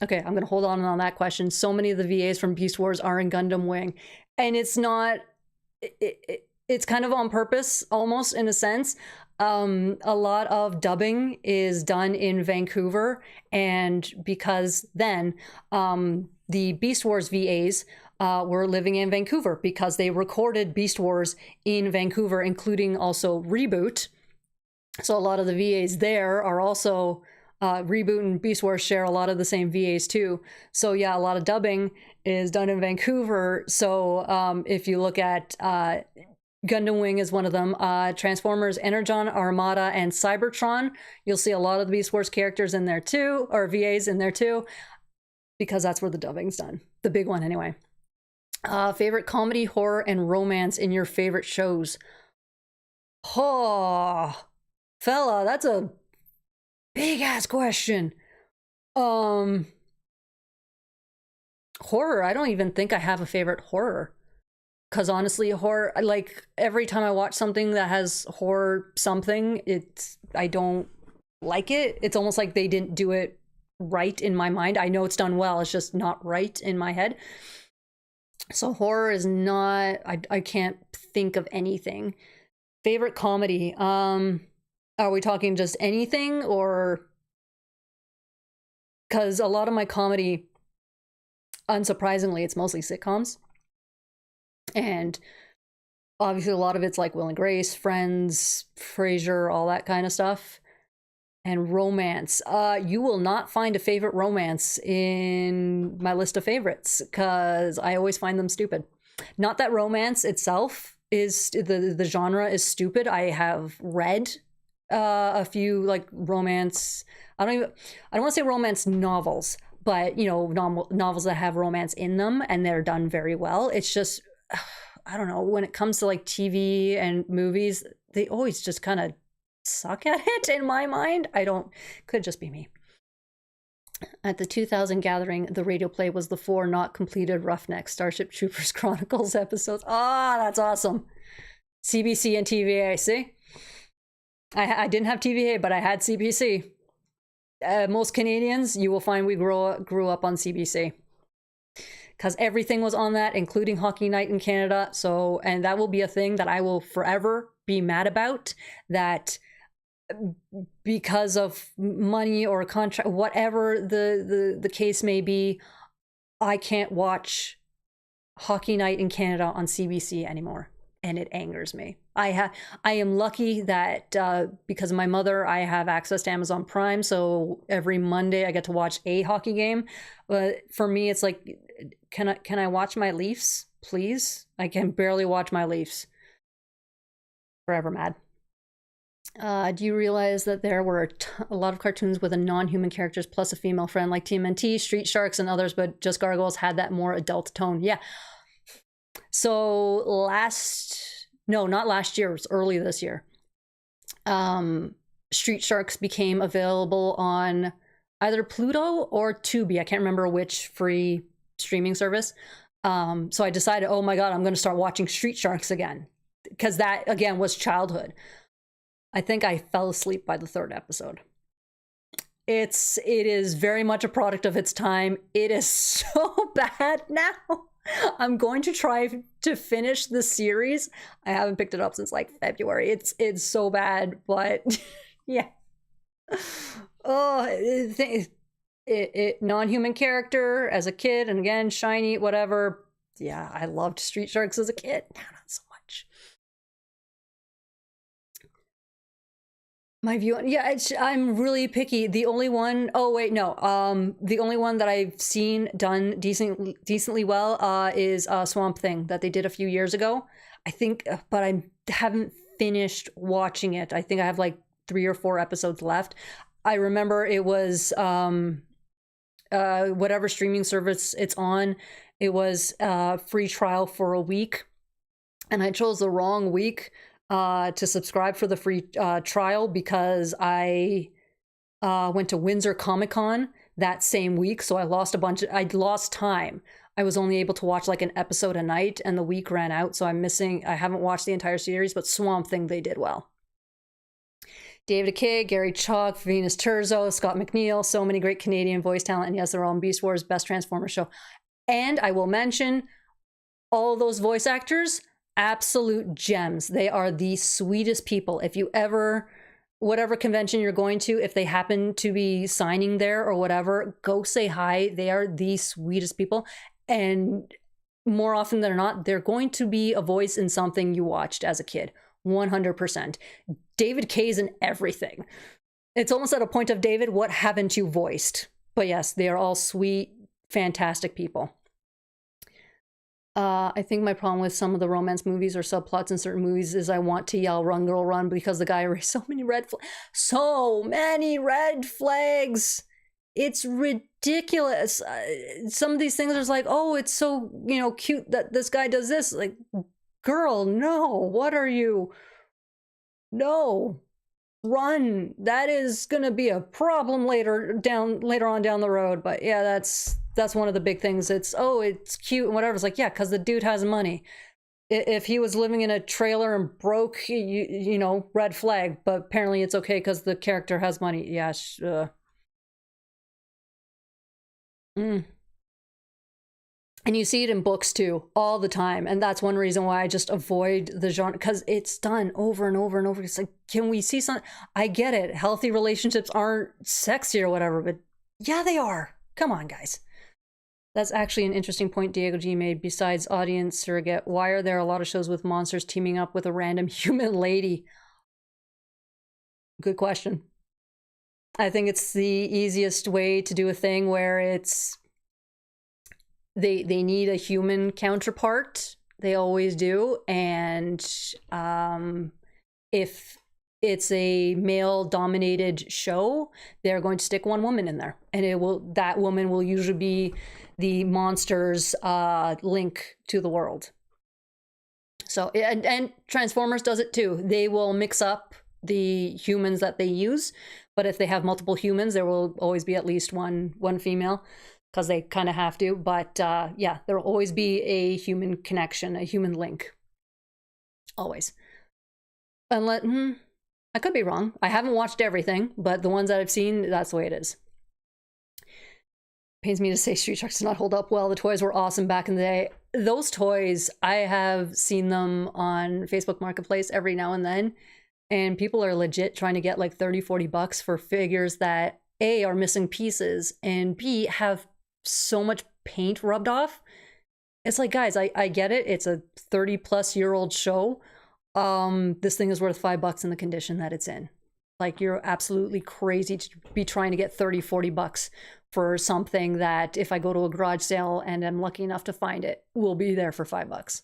Okay, I'm gonna hold on that question. So many of the VAs from Beast Wars are in Gundam Wing, and it's not. It's kind of on purpose, almost in a sense. A lot of dubbing is done in Vancouver, and because then the Beast Wars VAs were living in Vancouver because they recorded Beast Wars in Vancouver, including also Reboot. So a lot of the VAs there are also Reboot and Beast Wars share a lot of the same VAs too. So yeah, a lot of dubbing is done in Vancouver. So if you look at Gundam Wing is one of them, Transformers, Energon, Armada, and Cybertron, you'll see a lot of the Beast Wars characters in there too, or VAs in there too, because that's where the dubbing's done. The big one anyway. Favorite comedy, horror, and romance in your favorite shows? Oh, fella, that's a big ass question. Horror, I don't even think I have a favorite horror. Because honestly, horror, like every time I watch something that has horror something, I don't like it. It's almost like they didn't do it right in my mind. I know it's done well, it's just not right in my head. So horror is not, I can't think of anything. Favorite comedy, are we talking just anything, or? Because a lot of my comedy, unsurprisingly, it's mostly sitcoms. And obviously a lot of it's like Will and Grace, Friends, Frasier, all that kind of stuff. And romance. You will not find a favorite romance in my list of favorites because I always find them stupid. Not that romance itself is, the genre is stupid. I have read a few like romance, I don't want to say romance novels, but you know, novels that have romance in them and they're done very well. It's just, I don't know, when it comes to like TV and movies, they always just kind of suck at it in my mind. Could just be me. At the 2000 gathering, the radio play was the 4 not completed Roughneck Starship Troopers Chronicles episodes. Ah, that's awesome. CBC and TVA, see? I didn't have TVA, but I had CBC. Most Canadians, you will find we grew up on CBC. Because everything was on that, including Hockey Night in Canada. So, and that will be a thing that I will forever be mad about, that because of money or contract, whatever the case may be, I can't watch Hockey Night in Canada on CBC anymore, and it angers me. I am lucky that because of my mother, I have access to Amazon Prime, so every Monday I get to watch a hockey game. But for me, it's like, can I watch my Leafs, please? I can barely watch my Leafs. Forever mad. Do you realize that there were a lot of cartoons with a non-human characters plus a female friend, like TMNT, Street Sharks, and others, but just Gargoyles had that more adult tone? Yeah. So not last year, it was early this year. Street Sharks became available on either Pluto or Tubi. I can't remember which free streaming service. So I decided, oh my God, I'm going to start watching Street Sharks again. Because that, again, was childhood. I think I fell asleep by the 3rd episode. It is very much a product of its time. It is so bad now. I'm going to try to finish the series. I haven't picked it up since like February. It's so bad, but yeah. Oh, it non-human character as a kid, and again, shiny, whatever. Yeah, I loved Street Sharks as a kid. Now not so much. My view on, yeah, I'm really picky. The only one, the only one that I've seen done decently well is Swamp Thing that they did a few years ago. I think, but I haven't finished watching it. I think I have like 3 or 4 episodes left. I remember it was whatever streaming service it's on, it was free trial for a week, and I chose the wrong week to subscribe for the free trial because I went to Windsor Comic Con that same week, so I lost time. I was only able to watch like an episode a night, and the week ran out, so I haven't watched the entire series, but Swamp Thing, they did well. David Kay, Gary Chalk, Venus Terzo, Scott McNeil, so many great Canadian voice talent, and yes, they're all in Beast Wars, best Transformers show. And I will mention all those voice actors, absolute gems. They are the sweetest people. If you ever, whatever convention you're going to, if they happen to be signing there or whatever, go say hi. They are the sweetest people. And more often than not, they're going to be a voice in something you watched as a kid. 100%. David Kay's in everything. It's almost at a point of, David, what haven't you voiced? But yes, they are all sweet, fantastic people. I think my problem with some of the romance movies or subplots in certain movies is I want to yell, run, girl, run, because the guy raised so many red flags. It's ridiculous. Some of these things are like, oh, it's so, cute that this guy does this. Like, girl, no, what are you? No, run. That is going to be a problem later on down the road. But yeah, that's one of the big things. It's cute and whatever. It's like, yeah, because the dude has money. If he was living in a trailer and broke, red flag. But apparently it's okay because the character has money. Yeah. And you see it in books too, all the time. And that's one reason why I just avoid the genre, because it's done over and over and over. It's like, can we see something? I get it. Healthy relationships aren't sexy or whatever, but yeah, they are. Come on, guys. That's actually an interesting point Diego G made. Besides audience surrogate, why are there a lot of shows with monsters teaming up with a random human lady? Good question. I think it's the easiest way to do a thing where it's they need a human counterpart. They always do. And if it's a male dominated show, they're going to stick one woman in there, and that woman will usually be the monster's link to the world. So and Transformers does it too. They will mix up the humans that they use, but if they have multiple humans, there will always be at least one female, because they kind of have to. But yeah, there will always be a human connection, a human link. Always. Unless, I could be wrong. I haven't watched everything, but the ones that I've seen, that's the way it is. Pains me to say Street Sharks did not hold up well. The toys were awesome back in the day. Those toys, I have seen them on Facebook Marketplace every now and then, and people are legit trying to get like $30-40 for figures that A, are missing pieces, and B, have so much paint rubbed off. It's like, guys, I get it. It's a 30-plus-year-old show. This thing is worth $5 in the condition that it's in. Like, you're absolutely crazy to be trying to get $30-40 for something that, if I go to a garage sale and I'm lucky enough to find it, will be there for $5.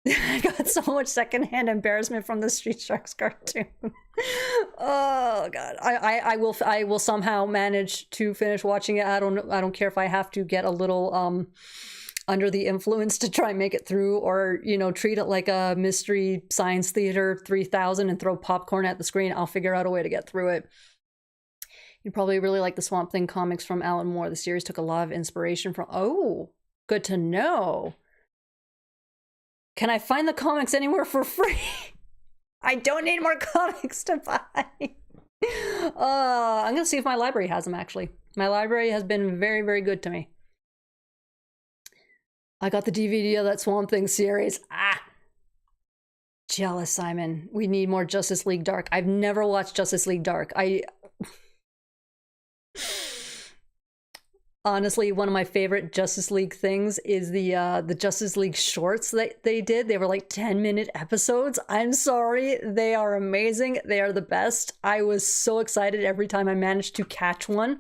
I got so much secondhand embarrassment from the Street Sharks cartoon. Oh God, I will somehow manage to finish watching it. I don't care if I have to get a little under the influence to try and make it through, or treat it like a Mystery Science Theater 3000 and throw popcorn at the screen. I'll figure out a way to get through it. You probably really like the Swamp Thing comics from Alan Moore. The series took a lot of inspiration from. Oh, good to know. Can I find the comics anywhere for free? I don't need more comics to buy. I'm gonna see if my library has them, actually. My library has been very, very good to me. I got the DVD of that Swamp Thing series. Jealous, Simon. We need more Justice League Dark. I've never watched Justice League Dark. Honestly, one of my favorite Justice League things is the Justice League shorts that they did. They were like 10-minute episodes. I'm sorry. They are amazing. They are the best. I was so excited every time I managed to catch one,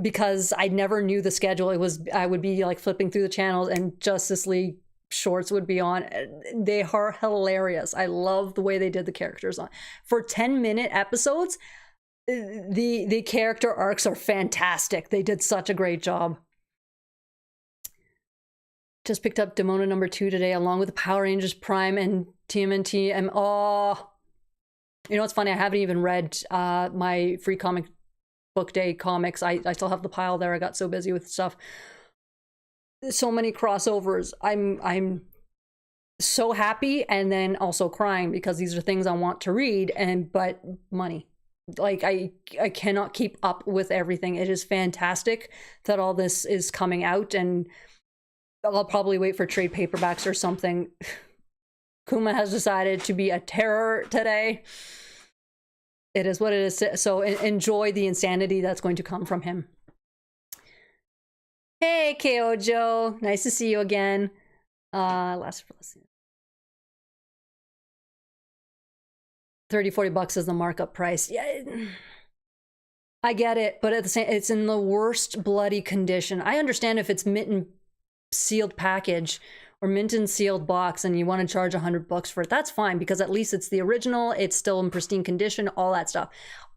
because I never knew the schedule. I would be like flipping through the channels and Justice League shorts would be on. They are hilarious. I love the way they did the characters on. For 10-minute episodes, the character arcs are fantastic. They did such a great job. Just picked up Demona #2 today, along with the Power Rangers Prime and TMNT. And you know what's funny? I haven't even read my free comic book day comics. I still have the pile there. I got so busy with stuff. So many crossovers. I'm so happy and then also crying, because these are things I want to read, but money. Like, I cannot keep up with everything. It is fantastic that all this is coming out, and I'll probably wait for trade paperbacks or something. Kuma has decided to be a terror today. It is what it is. So enjoy the insanity that's going to come from him. Hey, KO Joe. Nice to see you again. Last for listening. 30-40 bucks is the markup price. Yeah, I get it, but at the same, it's in the worst bloody condition. I understand if it's mint and sealed package or mint and sealed box and you want to charge 100 bucks for it, that's fine, because at least it's the original, it's still in pristine condition, all that stuff.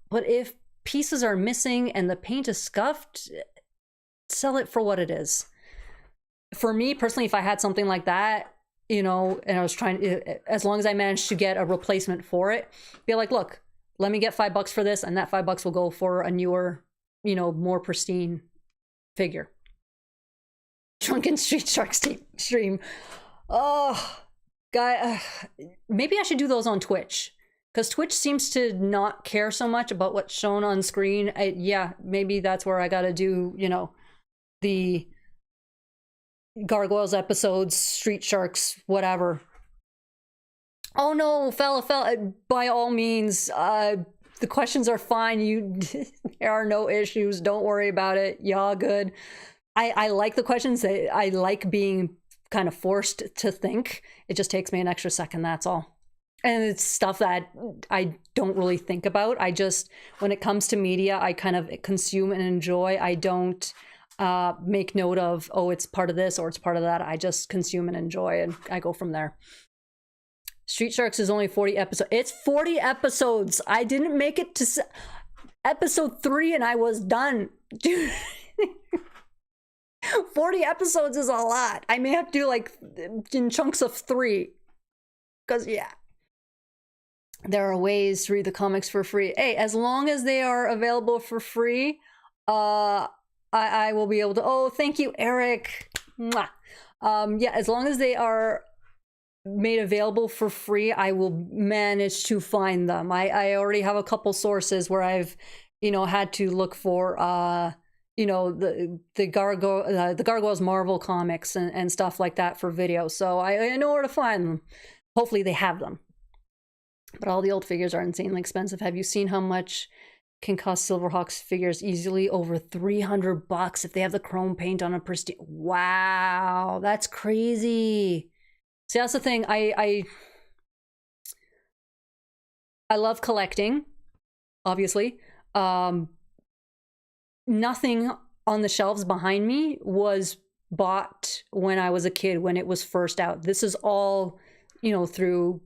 But if pieces are missing and the paint is scuffed, sell it for what it is. For me personally, if I had something like that, you know, and I was trying to, as long as I managed to get a replacement for it, be like, look, let me get $5 for this, and that $5 will go for a newer, you know, more pristine figure. Drunken Street Shark stream. Oh, guy, maybe I should do those on Twitch, because Twitch seems to not care so much about what's shown on screen. Yeah, maybe that's where I gotta do, you know, the Gargoyles episodes, Street Sharks, whatever. Oh no, fella, by all means, the questions are fine. There are no issues. Don't worry about it. Y'all good. I like the questions. I like being kind of forced to think. It just takes me an extra second, that's all. And it's stuff that I don't really think about. I just, when it comes to media, I kind of consume and enjoy. I don't make note of, oh, it's part of this or it's part of that. I just consume and enjoy, and I go from there. Street Sharks is only 40 episodes. It's 40 episodes. I didn't make it to episode 3 and I was done. Dude. 40 episodes is a lot. I may have to do like in chunks of 3. Because, yeah. There are ways to read the comics for free. Hey, as long as they are available for free, I will be able to. Oh, thank you, Eric. Mwah. Yeah, as long as they are made available for free, I will manage to find them. I already have a couple sources where I've, you know, had to look for, you know, the Gargoyles Marvel comics and stuff like that for video. So I know where to find them. Hopefully they have them. But all the old figures are insanely expensive. Have you seen how much can cost Silverhawks figures? Easily over 300 bucks if they have the chrome paint on a pristine. Wow, that's crazy. See, that's the thing. I love collecting, obviously. Nothing on the shelves behind me was bought when I was a kid, when it was first out. This is all, you know, through,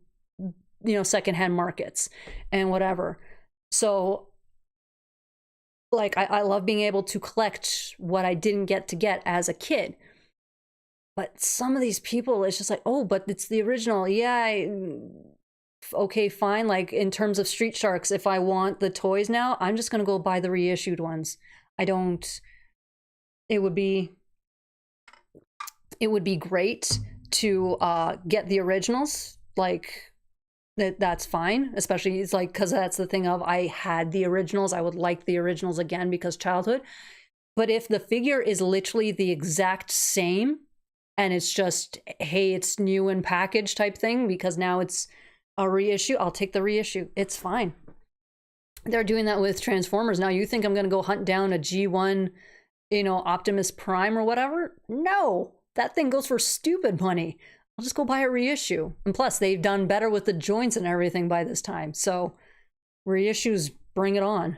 you know, secondhand markets and whatever. So, like, I love being able to collect what I didn't get to get as a kid. But some of these people, it's just like, oh, but it's the original. Yeah, okay, fine. Like, in terms of Street Sharks, if I want the toys now, I'm just going to go buy the reissued ones. I don't... It would be great to get the originals. Like, that's fine. Especially, it's like, because that's the thing of, I had the originals. I would like the originals again because childhood. But if the figure is literally the exact same, and it's just, hey, it's new and packaged type thing, because now it's a reissue, I'll take the reissue. It's fine. They're doing that with Transformers. Now, you think I'm going to go hunt down a G1, you know, Optimus Prime or whatever? No, that thing goes for stupid money. I'll just go buy a reissue. And plus, they've done better with the joints and everything by this time. So, reissues, bring it on.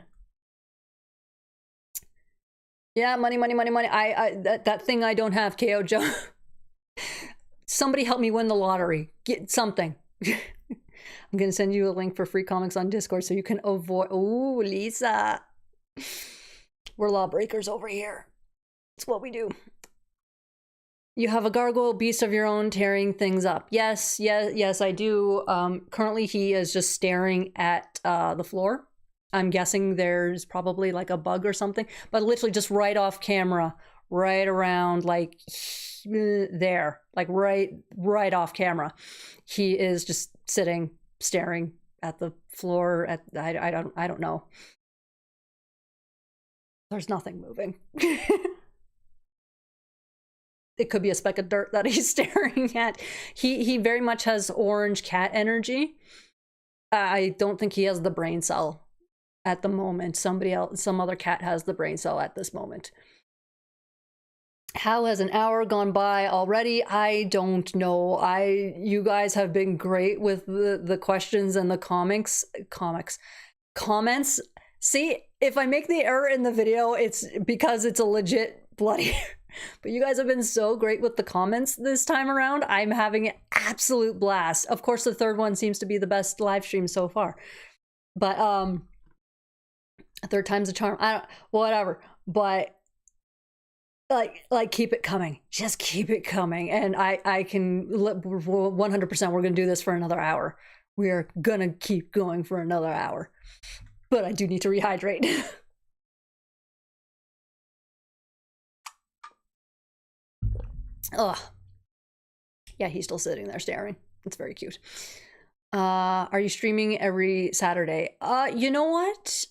Yeah, money. That thing I don't have, KO Joe. Somebody help me win the lottery. Get something. I'm going to send you a link for free comics on Discord so you can avoid... Ooh, Lisa. We're lawbreakers over here. It's what we do. You have a gargoyle beast of your own tearing things up. Yes, I do. Currently, he is just staring at the floor. I'm guessing there's probably like a bug or something, but literally just right off camera, right around like there, like right off camera. He is just sitting, staring at the floor. I don't know. There's nothing moving. It could be a speck of dirt that he's staring at. He very much has orange cat energy. I don't think he has the brain cell at the moment. Somebody else, some other cat has the brain cell at this moment. How has an hour gone by already? I don't know. You guys have been great with the questions and the comments. See, if I make the error in the video, it's because it's a legit bloody but you guys have been so great with the comments this time around. I'm having an absolute blast. Of course, the third one seems to be the best live stream so far. But third time's a charm. Whatever. But like keep it coming. Just keep it coming. And I can 100% we're gonna do this for another hour. We are gonna keep going for another hour. But I do need to rehydrate. Ugh. Yeah, he's still sitting there staring. It's very cute. Are you streaming every Saturday? You know what?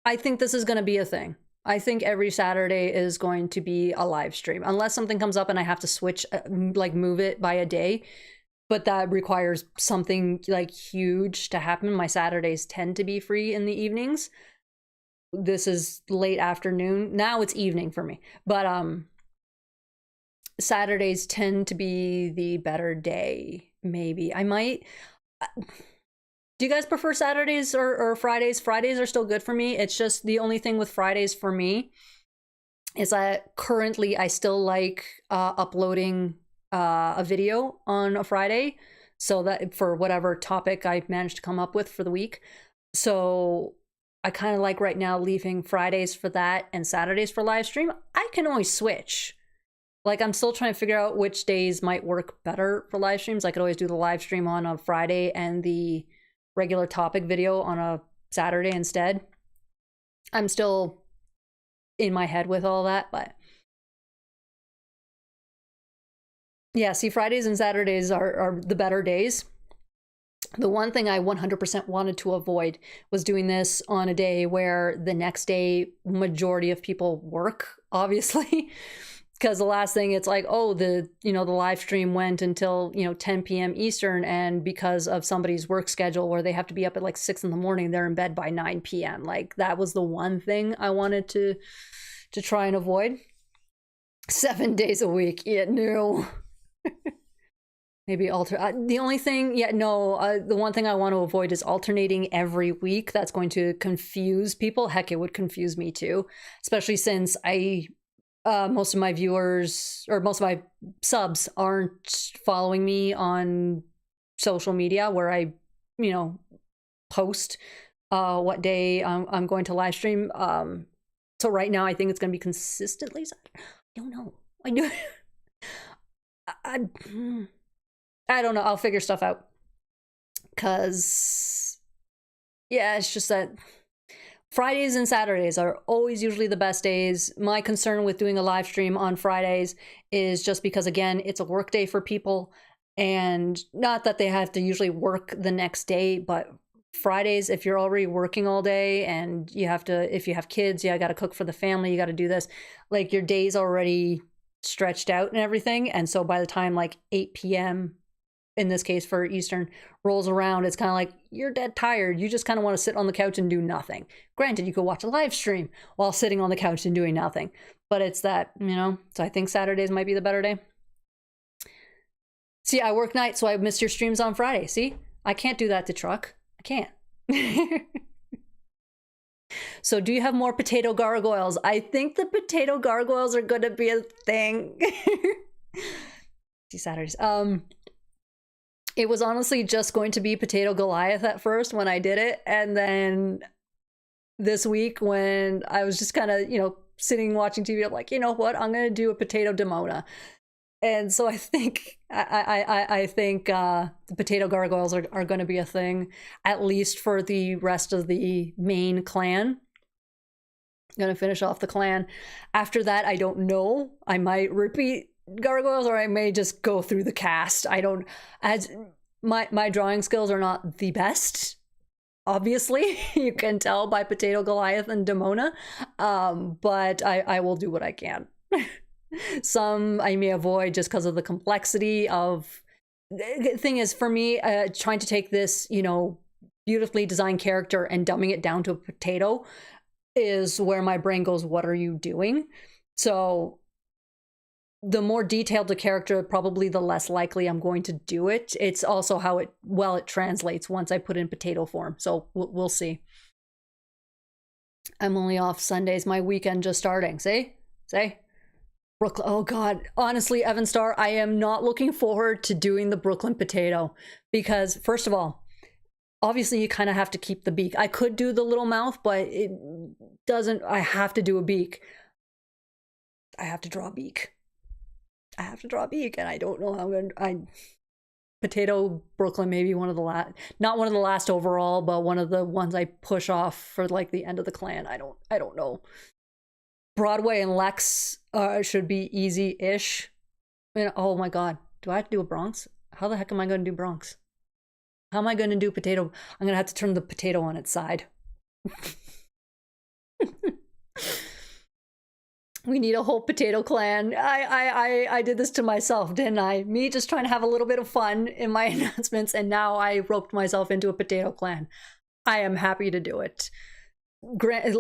I think this is gonna be a thing. I think every Saturday is going to be a live stream, unless something comes up and I have to switch, like move it by a day. But that requires something like huge to happen. My Saturdays tend to be free in the evenings. This is late afternoon. Now it's evening for me. But Saturdays tend to be the better day. Maybe I might. Do you guys prefer Saturdays or Fridays? Fridays are still good for me. It's just the only thing with Fridays for me is that currently I still like uploading a video on a Friday, so that for whatever topic I managed to come up with for the week. So I kind of like right now leaving Fridays for that and Saturdays for live stream. I can always switch. Like, I'm still trying to figure out which days might work better for live streams. I could always do the live stream on a Friday and the regular topic video on a Saturday instead. I'm still in my head with all that, but yeah, see, Fridays and Saturdays are the better days. The one thing I 100% wanted to avoid was doing this on a day where the next day majority of people work, obviously. Because the last thing, it's like, oh, the live stream went until 10 p.m. Eastern, and because of somebody's work schedule where they have to be up at like 6 in the morning, they're in bed by 9 p.m. Like, that was the one thing I wanted to try and avoid. 7 days a week, yeah, no. Maybe the only thing, the one thing I want to avoid is alternating every week. That's going to confuse people. Heck, it would confuse me too, especially since most of my viewers or most of my subs aren't following me on social media where I, post what day I'm going to live stream. So right now I think it's going to be consistently. I don't know. I don't know. I'll figure stuff out. Because, yeah, it's just that Fridays and Saturdays are always usually the best days. My concern with doing a live stream on Fridays is just because, again, it's a work day for people. And not that they have to usually work the next day, but Fridays, if you're already working all day and you have to, if you have kids, I got to cook for the family, you got to do this. Like, your day's already stretched out and everything. And so by the time like 8 p.m., in this case for Eastern, rolls around, it's kind of like you're dead tired. You just kind of want to sit on the couch and do nothing. Granted, you could watch a live stream while sitting on the couch and doing nothing, but it's that, so I think Saturdays might be the better day. See, I work night, so I missed your streams on Friday. See, I can't do that to Truck. I can't. So do you have more potato gargoyles? I think the potato gargoyles are going to be a thing. See, Saturdays. It was honestly just going to be Potato Goliath at first when I did it. And then this week when I was just kind of, sitting watching TV, I'm like, you know what? I'm going to do a Potato Demona. And so I think I think the potato gargoyles are going to be a thing, at least for the rest of the main clan. I'm going to finish off the clan. After that, I don't know. I might repeat gargoyles, or I may just go through the cast. I don't, as my drawing skills are not the best, obviously. You can tell by Potato Goliath and Demona, but I will do what I can. Some I may avoid just because of the complexity of the thing is, for me, trying to take this beautifully designed character and dumbing it down to a potato is where my brain goes, what are you doing? So the more detailed the character, probably the less likely I'm going to do it. It's also how it translates once I put in potato form. So we'll see. I'm only off Sundays. My weekend just starting. See? Brooklyn. Oh God. Honestly, Evan Star, I am not looking forward to doing the Brooklyn potato because, first of all, obviously you kind of have to keep the beak. I could do the little mouth, but it doesn't. I have to do a beak. I have to draw a beak. And I don't know how I'm gonna. Potato Brooklyn, maybe one of the last, not one of the last overall, but one of the ones I push off for like the end of the clan. I don't know. Broadway and Lex should be easy-ish. I mean, oh my God, do I have to do a Bronx? How the heck am I going to do Bronx? How am I going to do potato? I'm going to have to turn the potato on its side. We need a whole potato clan. I did this to myself, didn't I? Me just trying to have a little bit of fun in my announcements, and now I roped myself into a potato clan. I am happy to do it.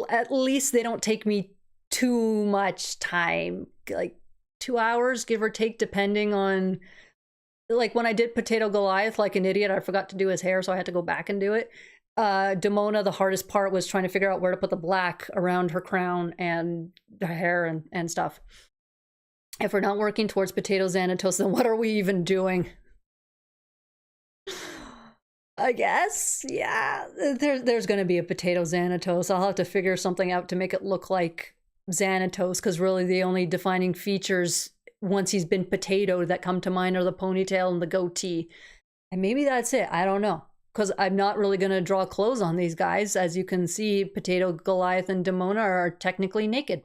At least they don't take me too much time, like 2 hours, give or take, depending on, like when I did Potato Goliath, like an idiot, I forgot to do his hair, so I had to go back and do it. Demona, the hardest part was trying to figure out where to put the black around her crown and her hair and stuff. If we're not working towards Potato Xanatos, then what are we even doing? I guess, yeah. There's going to be a Potato Xanatos. I'll have to figure something out to make it look like Xanatos, because really the only defining features once he's been potatoed that come to mind are the ponytail and the goatee. And maybe that's it. I don't know. Because I'm not really going to draw clothes on these guys. As you can see, Potato Goliath and Demona are technically naked.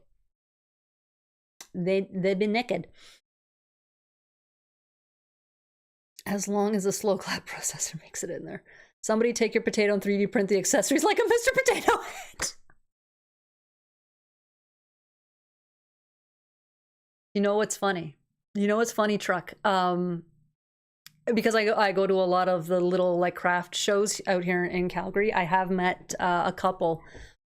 They've been naked. As long as the slow clap processor makes it in there. Somebody take your potato and 3D print the accessories like a Mr. Potato Head. You know what's funny? Truck? Because I go to a lot of the little like craft shows out here in Calgary. I have met a couple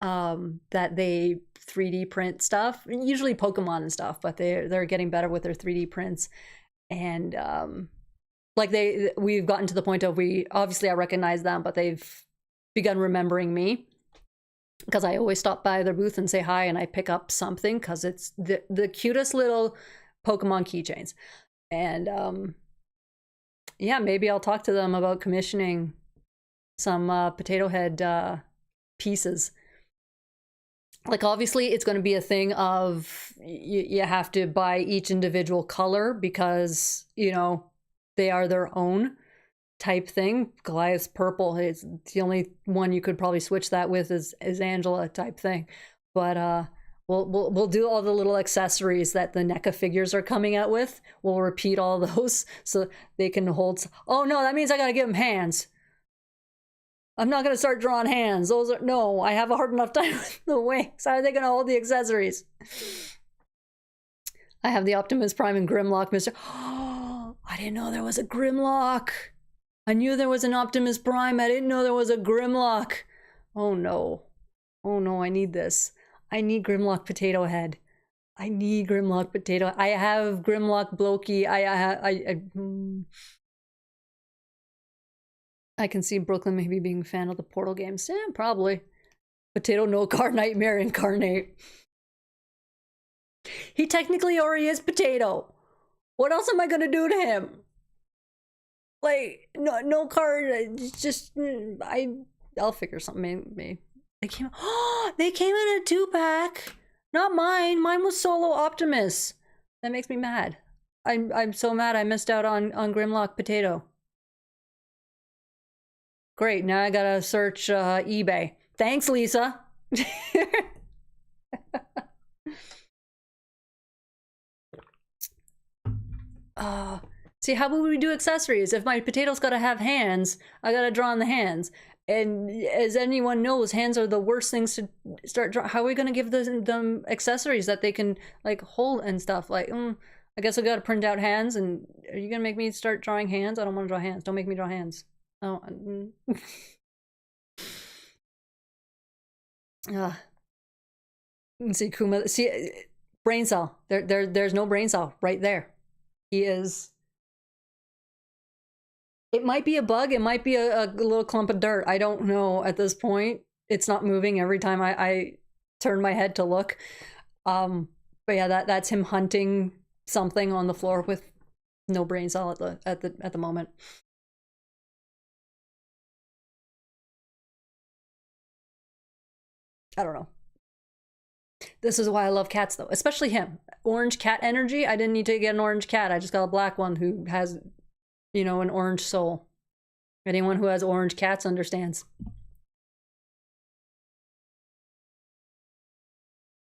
that they 3D print stuff, usually Pokemon and stuff, but they're getting better with their 3D prints. And like we've gotten to the point of obviously I recognize them, but they've begun remembering me because I always stop by their booth and say hi, and I pick up something because it's the cutest little Pokemon keychains. And yeah, maybe I'll talk to them about commissioning some Potato Head pieces. Like, obviously, it's going to be a thing of you have to buy each individual color because, you know, they are their own type thing. Goliath's purple. It's the only one you could probably switch that with is Angela type thing. But we'll do all the little accessories that the NECA figures are coming out with. We'll repeat all those so they can hold. Oh no, that means I gotta give them hands. I'm not gonna start drawing hands. No, I have a hard enough time with the wings. How are they gonna hold the accessories? I have the Optimus Prime and Grimlock, Mr. Oh, I didn't know there was a Grimlock. I knew there was an Optimus Prime. I didn't know there was a Grimlock. Oh no. Oh no, I need this. I need Grimlock Potato Head. I need Grimlock Potato. I have Grimlock Blokey. I can see Brooklyn maybe being a fan of the Portal games. Yeah, probably. Potato No Car Nightmare Incarnate. He technically already is Potato. What else am I gonna do to him? Like, no car. Just I'll figure something. Maybe. They came in a 2-pack. Not mine. Mine was Solo Optimus. That makes me mad. I'm so mad I missed out on Grimlock Potato. Great, now I gotta search eBay. Thanks, Lisa. See, how would we do accessories? If my potato's gotta have hands, I gotta draw on the hands. And as anyone knows, hands are the worst things to start drawing. How are we gonna give them accessories that they can like hold and stuff? Like, I guess I gotta print out hands. And are you gonna make me start drawing hands? I don't want to draw hands. Don't make me draw hands. Oh. See, Kuma. See, brain cell. There's no brain cell right there. He is. It might be a bug. It might be a little clump of dirt. I don't know at this point. It's not moving every time I turn my head to look. But yeah, that's him hunting something on the floor with no brain cell at the moment. I don't know. This is why I love cats, though, especially him. Orange cat energy. I didn't need to get an orange cat. I just got a black one who has, you know, an orange soul. Anyone who has orange cats understands.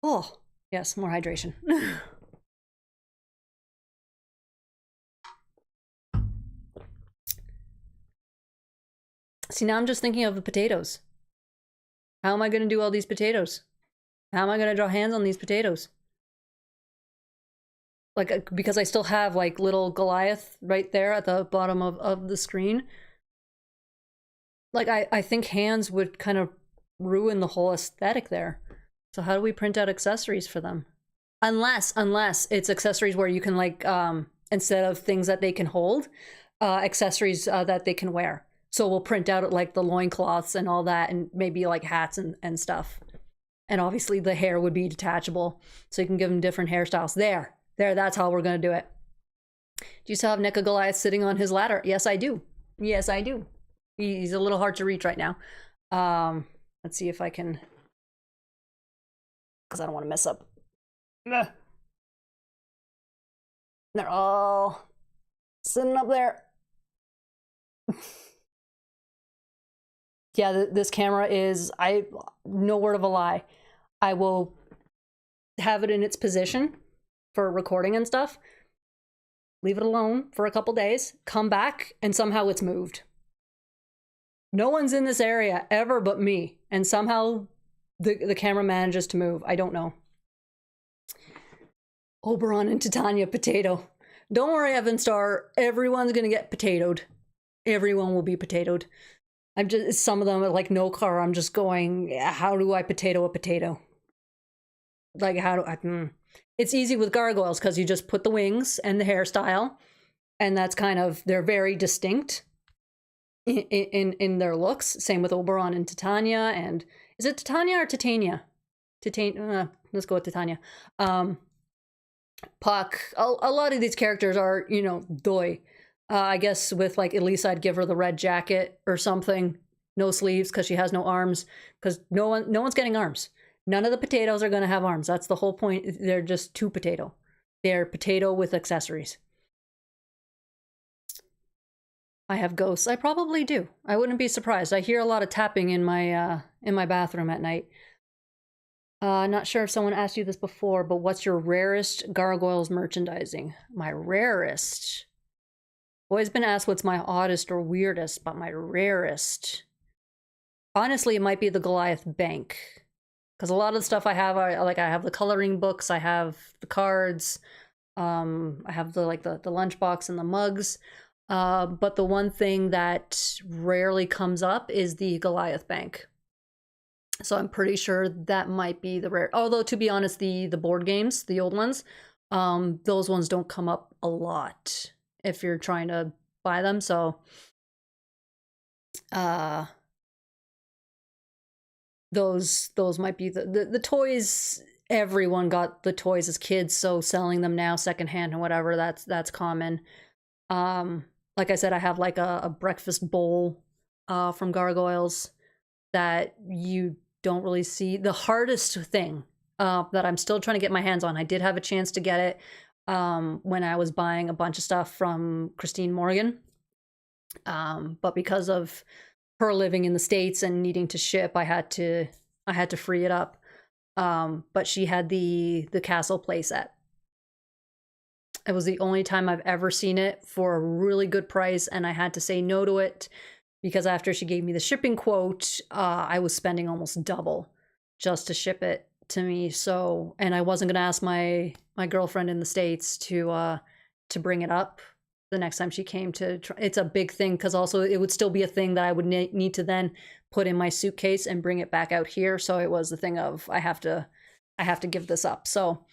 Oh, yes, more hydration. See, now I'm just thinking of the potatoes. How am I going to do all these potatoes? How am I going to draw hands on these potatoes? Like, because I still have, like, little Goliath right there at the bottom of the screen. Like, I think hands would kind of ruin the whole aesthetic there. So how do we print out accessories for them? Unless it's accessories where you can, like, instead of things that they can hold, accessories that they can wear. So we'll print out like the loincloths and all that, and maybe like hats and stuff. And obviously the hair would be detachable, so you can give them different hairstyles. There, that's how we're gonna do it. Do you still have NECA Goliath sitting on his ladder? Yes, I do. Yes, I do. He's a little hard to reach right now. Let's see if I can, because I don't want to mess up. They're all sitting up there. Yeah, this camera is, no word of a lie. I will have it in its position for recording and stuff, leave it alone for a couple days, come back, and somehow it's moved. No one's in this area ever but me, and somehow the camera manages to move. I don't know. Oberon and Titania potato. Don't worry, Evan Star. Everyone's gonna get potatoed. Everyone will be potatoed. I'm just, some of them are like no car. I'm just going, how do I potato a potato? Like, how do I, It's easy with Gargoyles because you just put the wings and the hairstyle, and that's kind of, they're very distinct in their looks. Same with Oberon and Titania, and is it Titania or Titania? Let's go with Titania. Puck, a lot of these characters are, you know, doi. I guess with like Elisa, I'd give her the red jacket or something. No sleeves because she has no arms. Because no one's getting arms. None of the potatoes are going to have arms. That's the whole point. They're just two potato. They're potato with accessories. I have ghosts. I probably do. I wouldn't be surprised. I hear a lot of tapping in my bathroom at night. Not sure if someone asked you this before, but what's your rarest Gargoyles merchandising? My rarest. Always been asked what's my oddest or weirdest, but my rarest. Honestly, it might be the Goliath bank. Because a lot of the stuff I have, I have the coloring books, I have the cards, I have the lunchbox and the mugs. But the one thing that rarely comes up is the Goliath bank. So I'm pretty sure that might be the rare. Although, to be honest, the board games, the old ones, those ones don't come up a lot if you're trying to buy them. So those might be the toys. Everyone got the toys as kids, so selling them now secondhand and whatever, that's common. Like I said, I have like a breakfast bowl from Gargoyles that you don't really see. The hardest thing that I'm still trying to get my hands on, I did have a chance to get it when I was buying a bunch of stuff from Christine Morgan. But because of her living in the States and needing to ship, I had to free it up. But she had the castle playset. It was the only time I've ever seen it for a really good price, and I had to say no to it because after she gave me the shipping quote, I was spending almost double just to ship it to me. So, and I wasn't gonna ask my girlfriend in the States to bring it up the next time she came to try. It's a big thing because also it would still be a thing that I would need to then put in my suitcase and bring it back out here. So it was the thing of I have to give this up. So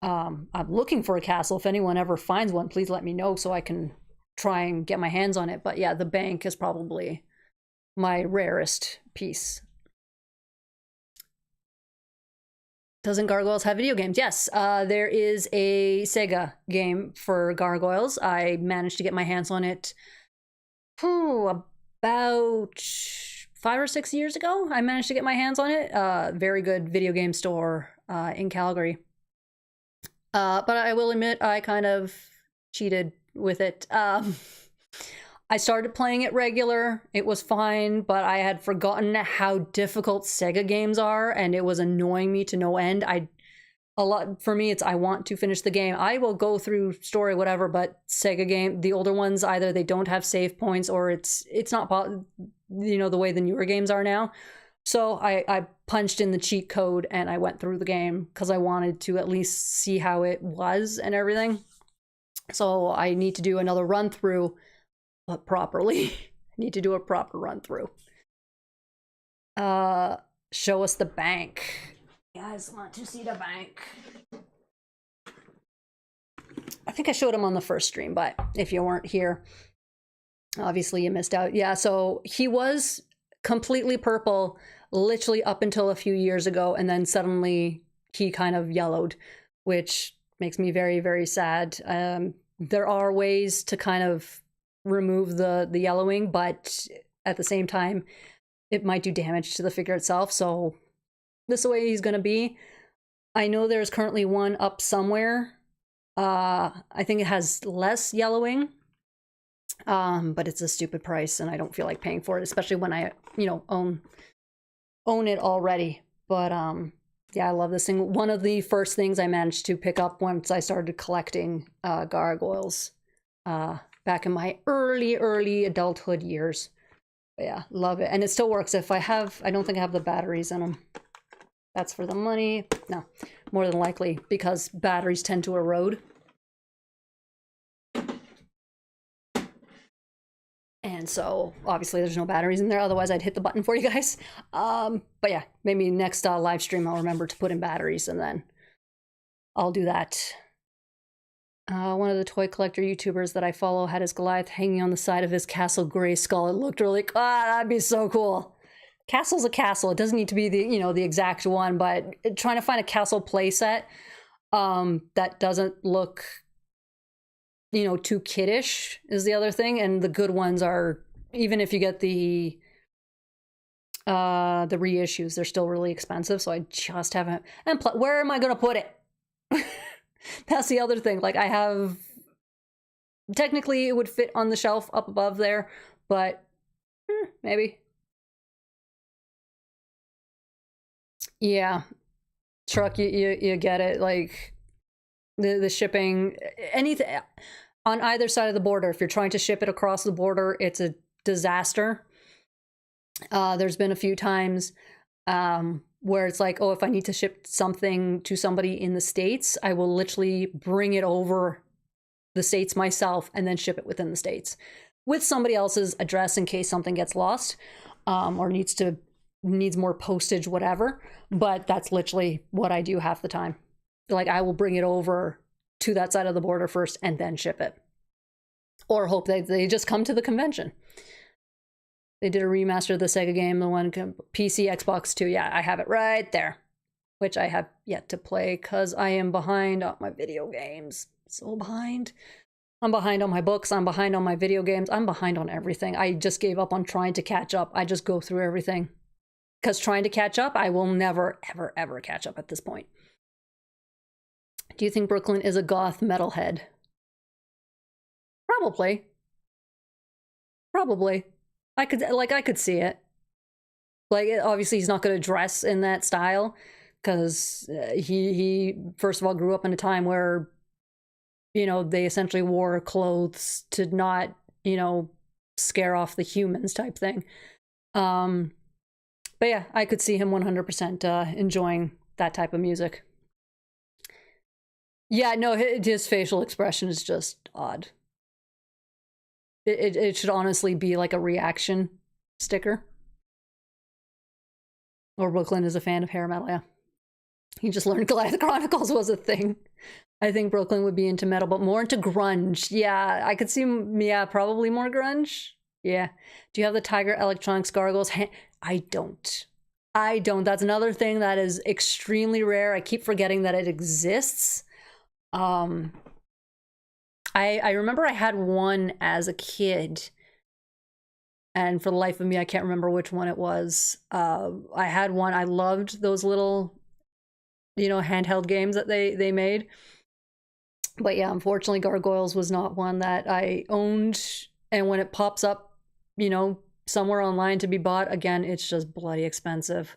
I'm looking for a castle. If anyone ever finds one, please let me know so I can try and get my hands on it. But yeah, the bank is probably my rarest piece. Doesn't Gargoyles have video games? Yes, there is a Sega game for Gargoyles. I managed to get my hands on it about 5 or 6 years ago. I managed to get my hands on it. Very good video game store in Calgary. But I will admit, I kind of cheated with it. I started playing it regular. It was fine, but I had forgotten how difficult Sega games are, and it was annoying me to no end. For me, it's I want to finish the game. I will go through story, whatever, but Sega game, the older ones, either they don't have save points or it's not, the way the newer games are now. So I punched in the cheat code and I went through the game because I wanted to at least see how it was and everything. So I need to do another run through. But properly. I need to do a proper run through. Show us the bank. You guys want to see the bank? I think I showed him on the first stream, but if you weren't here, obviously you missed out. Yeah, so he was completely purple literally up until a few years ago, and then suddenly he kind of yellowed, which makes me very, very sad. There are ways to kind of remove the yellowing, but at the same time it might do damage to the figure itself, so this is the way he's gonna be. I know there's currently one up somewhere. I think it has less yellowing, but it's a stupid price and I don't feel like paying for it, especially when I own it already. But yeah, I love this thing. One of the first things I managed to pick up once I started collecting Gargoyles back in my early adulthood years. But yeah, love it. And it still works. I don't think I have the batteries in them. That's for the money. No, more than likely, because batteries tend to erode. And so obviously there's no batteries in there. Otherwise I'd hit the button for you guys. But yeah, maybe next live stream I'll remember to put in batteries and then I'll do that. One of the toy collector YouTubers that I follow had his Goliath hanging on the side of his castle gray skull. It looked really, that'd be so cool. Castle's a castle. It doesn't need to be the exact one, but trying to find a castle playset that doesn't look, too kiddish is the other thing. And the good ones are, even if you get the reissues, they're still really expensive. So I just haven't. And where am I gonna put it? That's the other thing. Like, I have, technically it would fit on the shelf up above there, but maybe. Yeah, truck, you get it. Like the shipping, anything on either side of the border. If you're trying to ship it across the border, it's a disaster. There's been a few times where it's like, oh, if I need to ship something to somebody in the States, I will literally bring it over the States myself and then ship it within the States with somebody else's address in case something gets lost or needs more postage, whatever. But that's literally what I do half the time. Like, I will bring it over to that side of the border first and then ship it, or hope they just come to the convention. They did a remaster of the Sega game, the one PC, Xbox 2. Yeah, I have it right there, which I have yet to play because I am behind on my video games. So behind. I'm behind on my books. I'm behind on my video games. I'm behind on everything. I just gave up on trying to catch up. I just go through everything. Because trying to catch up, I will never, ever, ever catch up at this point. Do you think Brooklyn is a goth metalhead? Probably. Probably. I could see it. Like, obviously he's not going to dress in that style because he first of all grew up in a time where, they essentially wore clothes to not, scare off the humans type thing. But yeah, I could see him 100% enjoying that type of music. Yeah, no, his facial expression is just odd. It should honestly be like a reaction sticker. Or Brooklyn is a fan of hair metal, yeah. He just learned Goliath Chronicles was a thing. I think Brooklyn would be into metal, but more into grunge. Yeah, I could see, yeah, probably more grunge. Yeah. Do you have the Tiger Electronics Gargoyles? I don't. I don't. That's another thing that is extremely rare. I keep forgetting that it exists. I remember I had one as a kid, and for the life of me, I can't remember which one it was. I had one. I loved those little, you know, handheld games that they made. But yeah, unfortunately, Gargoyles was not one that I owned. And when it pops up, you know, somewhere online to be bought, again, it's just bloody expensive.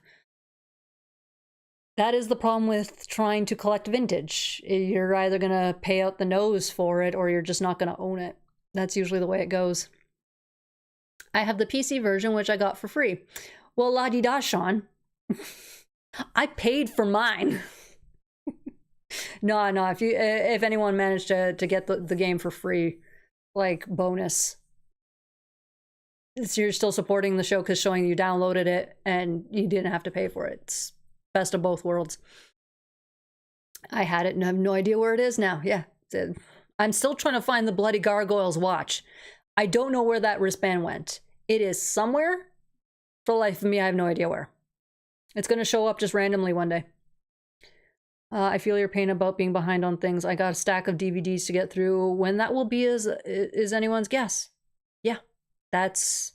That is the problem with trying to collect vintage. You're either going to pay out the nose for it or you're just not going to own it. That's usually the way it goes. I have the PC version, which I got for free. Well, la-di-da, Sean. I paid for mine. No, if anyone managed to get the game for free, like bonus. So you're still supporting the show because showing you downloaded it and you didn't have to pay for it. It's best of both worlds. I had it and I have no idea where it is now. Yeah. I'm still trying to find the bloody Gargoyles watch. I don't know where that wristband went. It is somewhere. For the life of me, I have no idea where. It's going to show up just randomly one day. I feel your pain about being behind on things. I got a stack of DVDs to get through. When that will be is anyone's guess. Yeah, that's...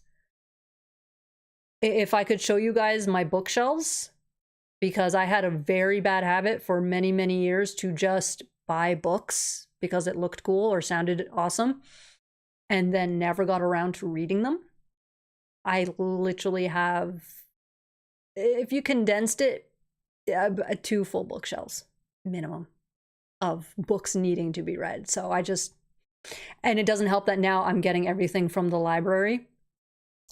If I could show you guys my bookshelves, because I had a very bad habit for many, many years to just buy books because it looked cool or sounded awesome, and then never got around to reading them. I literally have, if you condensed it, 2 full bookshelves minimum of books needing to be read. So and it doesn't help that now I'm getting everything from the library.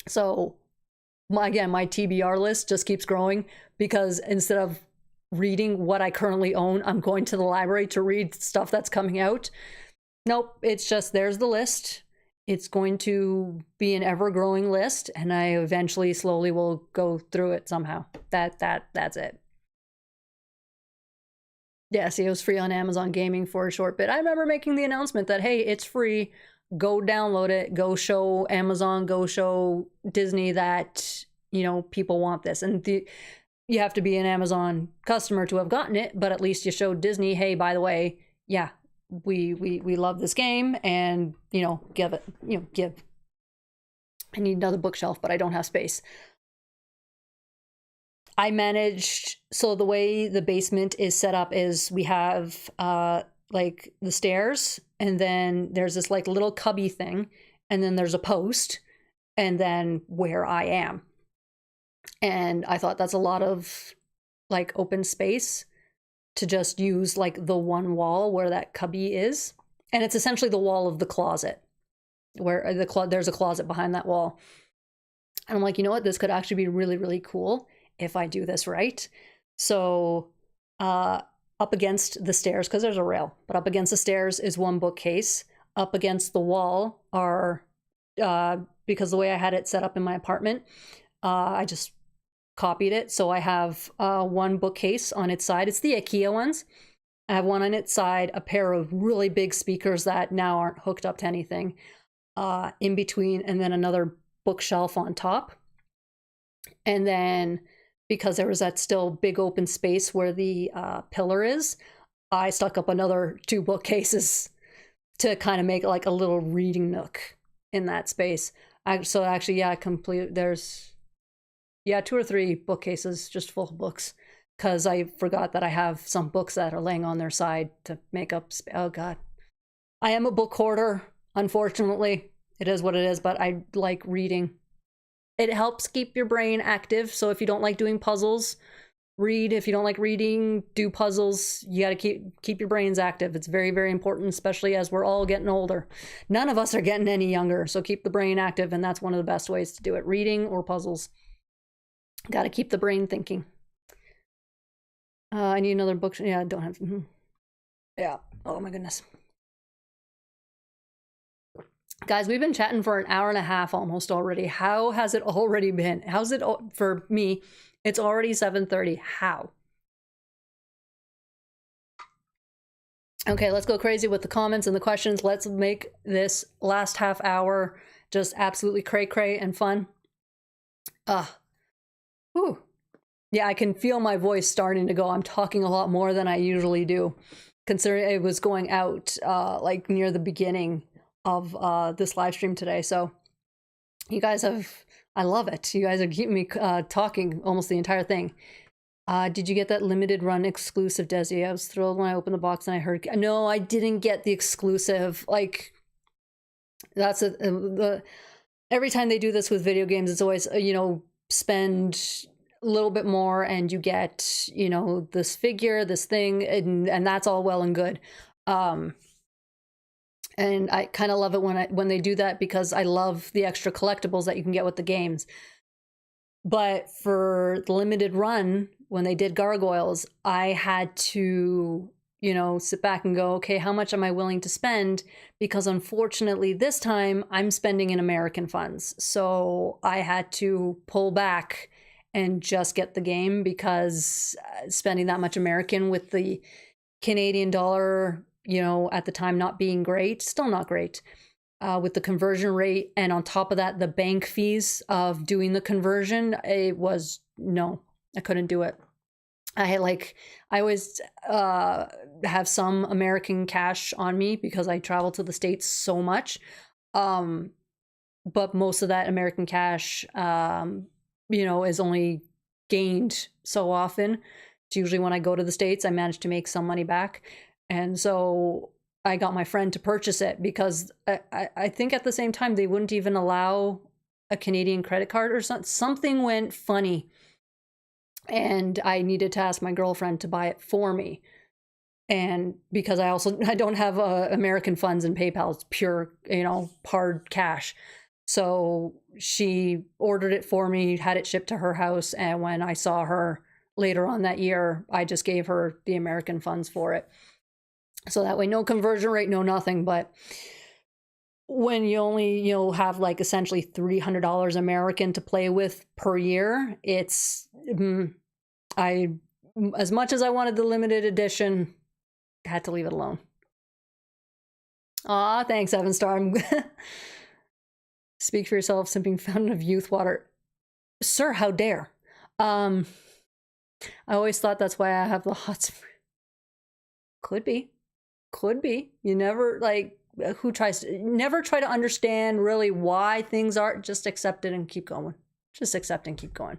So again, my TBR list just keeps growing because instead of reading what I currently own, I'm going to the library to read stuff that's coming out. Nope, it's just, there's the list. It's going to be an ever-growing list, and I eventually slowly will go through it somehow. That's it. Yeah, see, it was free on Amazon Gaming for a short bit. I remember making the announcement that, hey, it's free. Go download it. Go show Amazon. Go show Disney that, you know, people want this. And you have to be an Amazon customer to have gotten it, but at least you showed Disney, hey, by the way, yeah, we love this game, and, you know, give. I need another bookshelf, but I don't have space. I managed, so the way the basement is set up is we have like the stairs, and then there's this like little cubby thing, and then there's a post, and then where I am. And I thought that's a lot of like open space to just use like the one wall where that cubby is. And it's essentially the wall of the closet, where there's a closet behind that wall. And I'm like, you know what, this could actually be really, really cool if I do this right. So up against the stairs, because there's a rail, but up against the stairs is one bookcase. Up against the wall are, because the way I had it set up in my apartment, I just copied it. So I have one bookcase on its side. It's the IKEA ones. I have one on its side, a pair of really big speakers that now aren't hooked up to anything in between, and then another bookshelf on top. And then, because there was that still big open space where the pillar is, I stuck up another 2 bookcases to kind of make like a little reading nook in that space. So actually, yeah, there's 2 or 3 bookcases just full of books, because I forgot that I have some books that are laying on their side to make up oh god. I am a book hoarder, unfortunately. It is what it is, but I like reading. It helps keep your brain active. So if you don't like doing puzzles, read. If you don't like reading, do puzzles. You got to keep your brains active. It's very, very important, especially as we're all getting older. None of us are getting any younger, so keep the brain active, and that's one of the best ways to do it, reading or puzzles. Got to keep the brain thinking. I need another book. Yeah, I don't have. Yeah. Oh my goodness. Guys, we've been chatting for an hour and a half almost already. How has it already been? How's it for me? It's already 7:30. How? Okay, let's go crazy with the comments and the questions. Let's make this last half hour just absolutely cray-cray and fun. Whew. Yeah, I can feel my voice starting to go. I'm talking a lot more than I usually do, considering it was going out like near the beginning of this live stream today. So you guys I love it. You guys are keeping me talking almost the entire thing. Did you get that limited run exclusive, Desi? I was thrilled when I opened the box and I heard. No, I didn't get the exclusive. Like, that's every time they do this with video games, it's always, you know, spend a little bit more and you get, you know, this figure, this thing, and that's all well and good. And I kind of love it when they do that, because I love the extra collectibles that you can get with the games. But for the limited run, when they did Gargoyles, I had to, you know, sit back and go, okay, how much am I willing to spend? Because unfortunately this time I'm spending in American funds. So I had to pull back and just get the game, because spending that much American with the Canadian dollar, you know, at the time not being great, still not great. With the conversion rate, and on top of that, the bank fees of doing the conversion, it was, no, I couldn't do it. I always have some American cash on me because I travel to the States so much. But most of that American cash, you know, is only gained so often. It's usually when I go to the States, I manage to make some money back. And so I got my friend to purchase it, because I think at the same time they wouldn't even allow a Canadian credit card or something. Something went funny, and I needed to ask my girlfriend to buy it for me. And because I don't have American funds in PayPal, it's pure, you know, hard cash. So she ordered it for me, had it shipped to her house, and when I saw her later on that year, I just gave her the American funds for it. So that way, no conversion rate, no nothing. But when you only, you know, have like essentially $300 American to play with per year, it's, as much as I wanted the limited edition, I had to leave it alone. Aw, thanks, Evan Star. Speak for yourself, simping fountain of youth water. Sir, how dare. I always thought that's why I have the hot spring. Could be. Could be. You never, like, never try to understand really why things are. Just accept it and keep going. Just accept and keep going.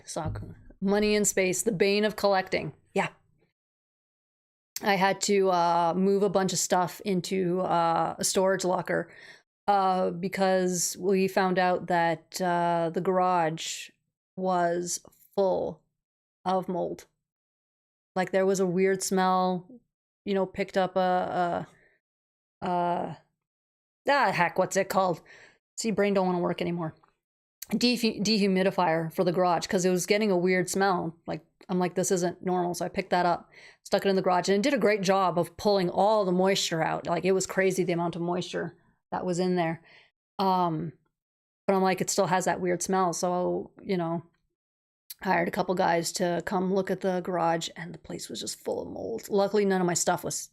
So, money in space, the bane of collecting. Yeah. I had to move a bunch of stuff into a storage locker because we found out that the garage was full of mold. Like, there was a weird smell, you know, picked up heck, what's it called? See, brain don't want to work anymore. Dehumidifier for the garage, because it was getting a weird smell. Like, I'm like, this isn't normal. So I picked that up, stuck it in the garage, and it did a great job of pulling all the moisture out. Like, it was crazy the amount of moisture that was in there. But I'm like, it still has that weird smell. So, you know, hired a couple guys to come look at the garage, and the place was just full of mold. Luckily, none of my stuff was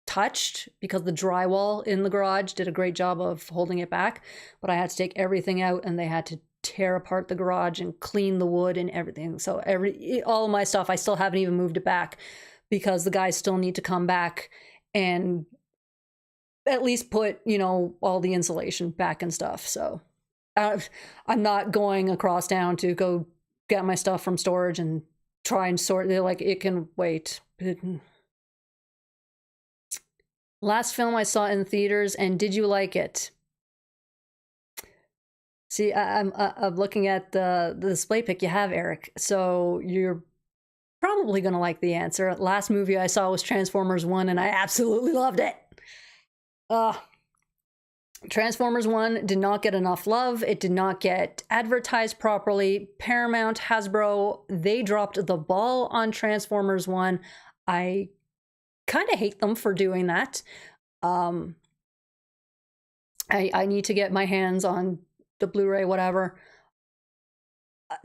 touched, because the drywall in the garage did a great job of holding it back. But I had to take everything out, and they had to tear apart the garage and clean the wood and everything. So all of my stuff, I still haven't even moved it back, because the guys still need to come back and at least put, you know, all the insulation back and stuff. So I'm not going across town to go get my stuff from storage and try and sort it. Like, it can wait. Last film I saw in theaters, and did you like it? See, I'm looking at the display pic you have, Eric. So you're probably gonna like the answer. Last movie I saw was Transformers 1, and I absolutely loved it. Transformers 1 did not get enough love. It did not get advertised properly. Paramount, Hasbro, they dropped the ball on Transformers 1. I kind of hate them for doing that. I need to get my hands on the Blu-ray, whatever.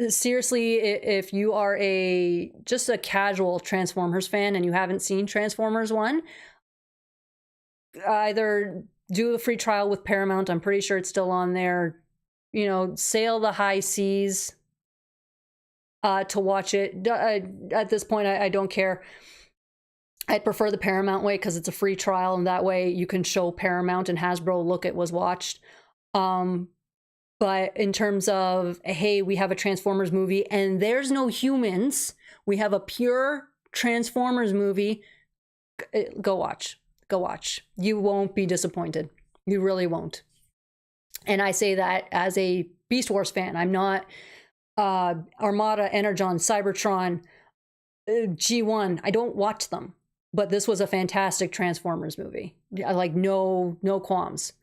seriously, if you are just a casual Transformers fan and you haven't seen Transformers 1, either do a free trial with Paramount, I'm pretty sure it's still on there, you know, sail the high seas to watch it. At this point, I don't care. I'd prefer the Paramount way because it's a free trial, and that way you can show Paramount and Hasbro, look, it was watched. But in terms of, hey, we have a Transformers movie and there's no humans, we have a pure Transformers movie, go watch. Go watch. You won't be disappointed. You really won't. And I say that as a Beast Wars fan. I'm not Armada, Energon, Cybertron, G1. I don't watch them. But this was a fantastic Transformers movie. Like, no qualms.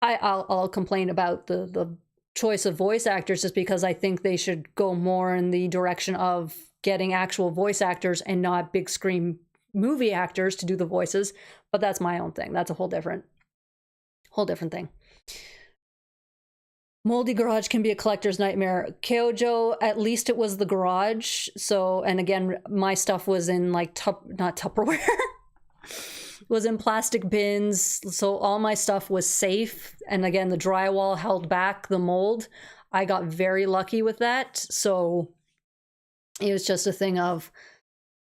I'll complain about the choice of voice actors just because I think they should go more in the direction of getting actual voice actors and not big screen movie actors to do the voices. But that's my own thing. That's a whole different thing. Moldy garage can be a collector's nightmare. Kyojo, at least it was the garage. So, and again, my stuff was in like not Tupperware. Was in plastic bins, so all my stuff was safe. And again, the drywall held back the mold. I got very lucky with that. So it was just a thing of,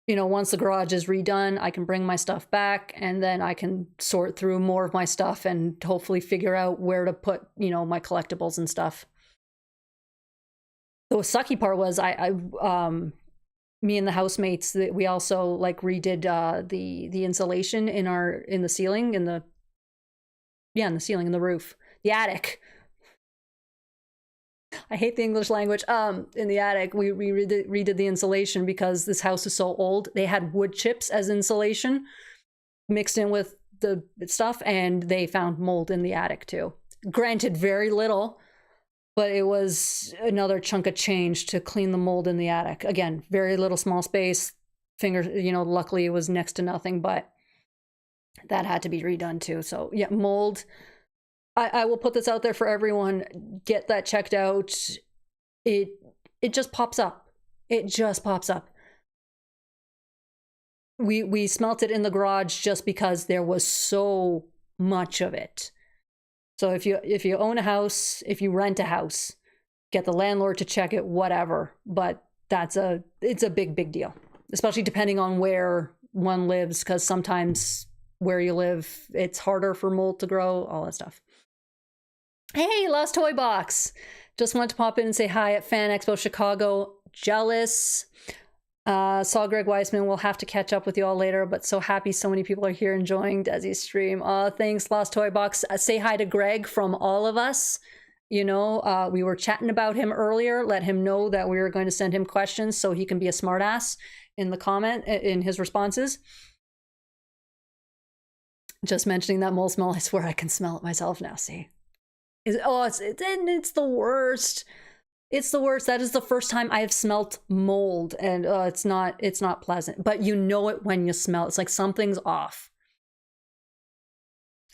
you know, once the garage is redone, I can bring my stuff back and then I can sort through more of my stuff and hopefully figure out where to put, you know, my collectibles and stuff. The sucky part was me and the housemates, we also like redid the insulation in the ceiling, in the ceiling, in the roof, the attic. I hate the English language. In the attic, we redid the insulation because this house is so old. They had wood chips as insulation mixed in with the stuff, and they found mold in the attic too. Granted, very little, but it was another chunk of change to clean the mold in the attic. Again, very little, small space. Luckily it was next to nothing, but that had to be redone too. So yeah, mold. I will put this out there for everyone. Get that checked out. It just pops up. It just pops up. We smelt it in the garage just because there was so much of it. So if you own a house, if you rent a house, get the landlord to check it, whatever. But it's a big deal, especially depending on where one lives, because sometimes where you live, it's harder for mold to grow, all that stuff. Hey, Lost Toy Box. Just wanted to pop in and say hi at Fan Expo Chicago. Jealous. Saw Greg Weisman. We'll have to catch up with you all later, but so happy so many people are here enjoying Desi's stream. Thanks, Lost Toy Box. Say hi to Greg from all of us. You know, we were chatting about him earlier. Let him know that we were going to send him questions so he can be a smartass in the comment, in his responses. Just mentioning that mold smell, I swear I can smell it myself now, see? It's the worst. It's the worst. That is the first time I have smelt mold, and it's not pleasant. But you know it when you smell it. It's like something's off.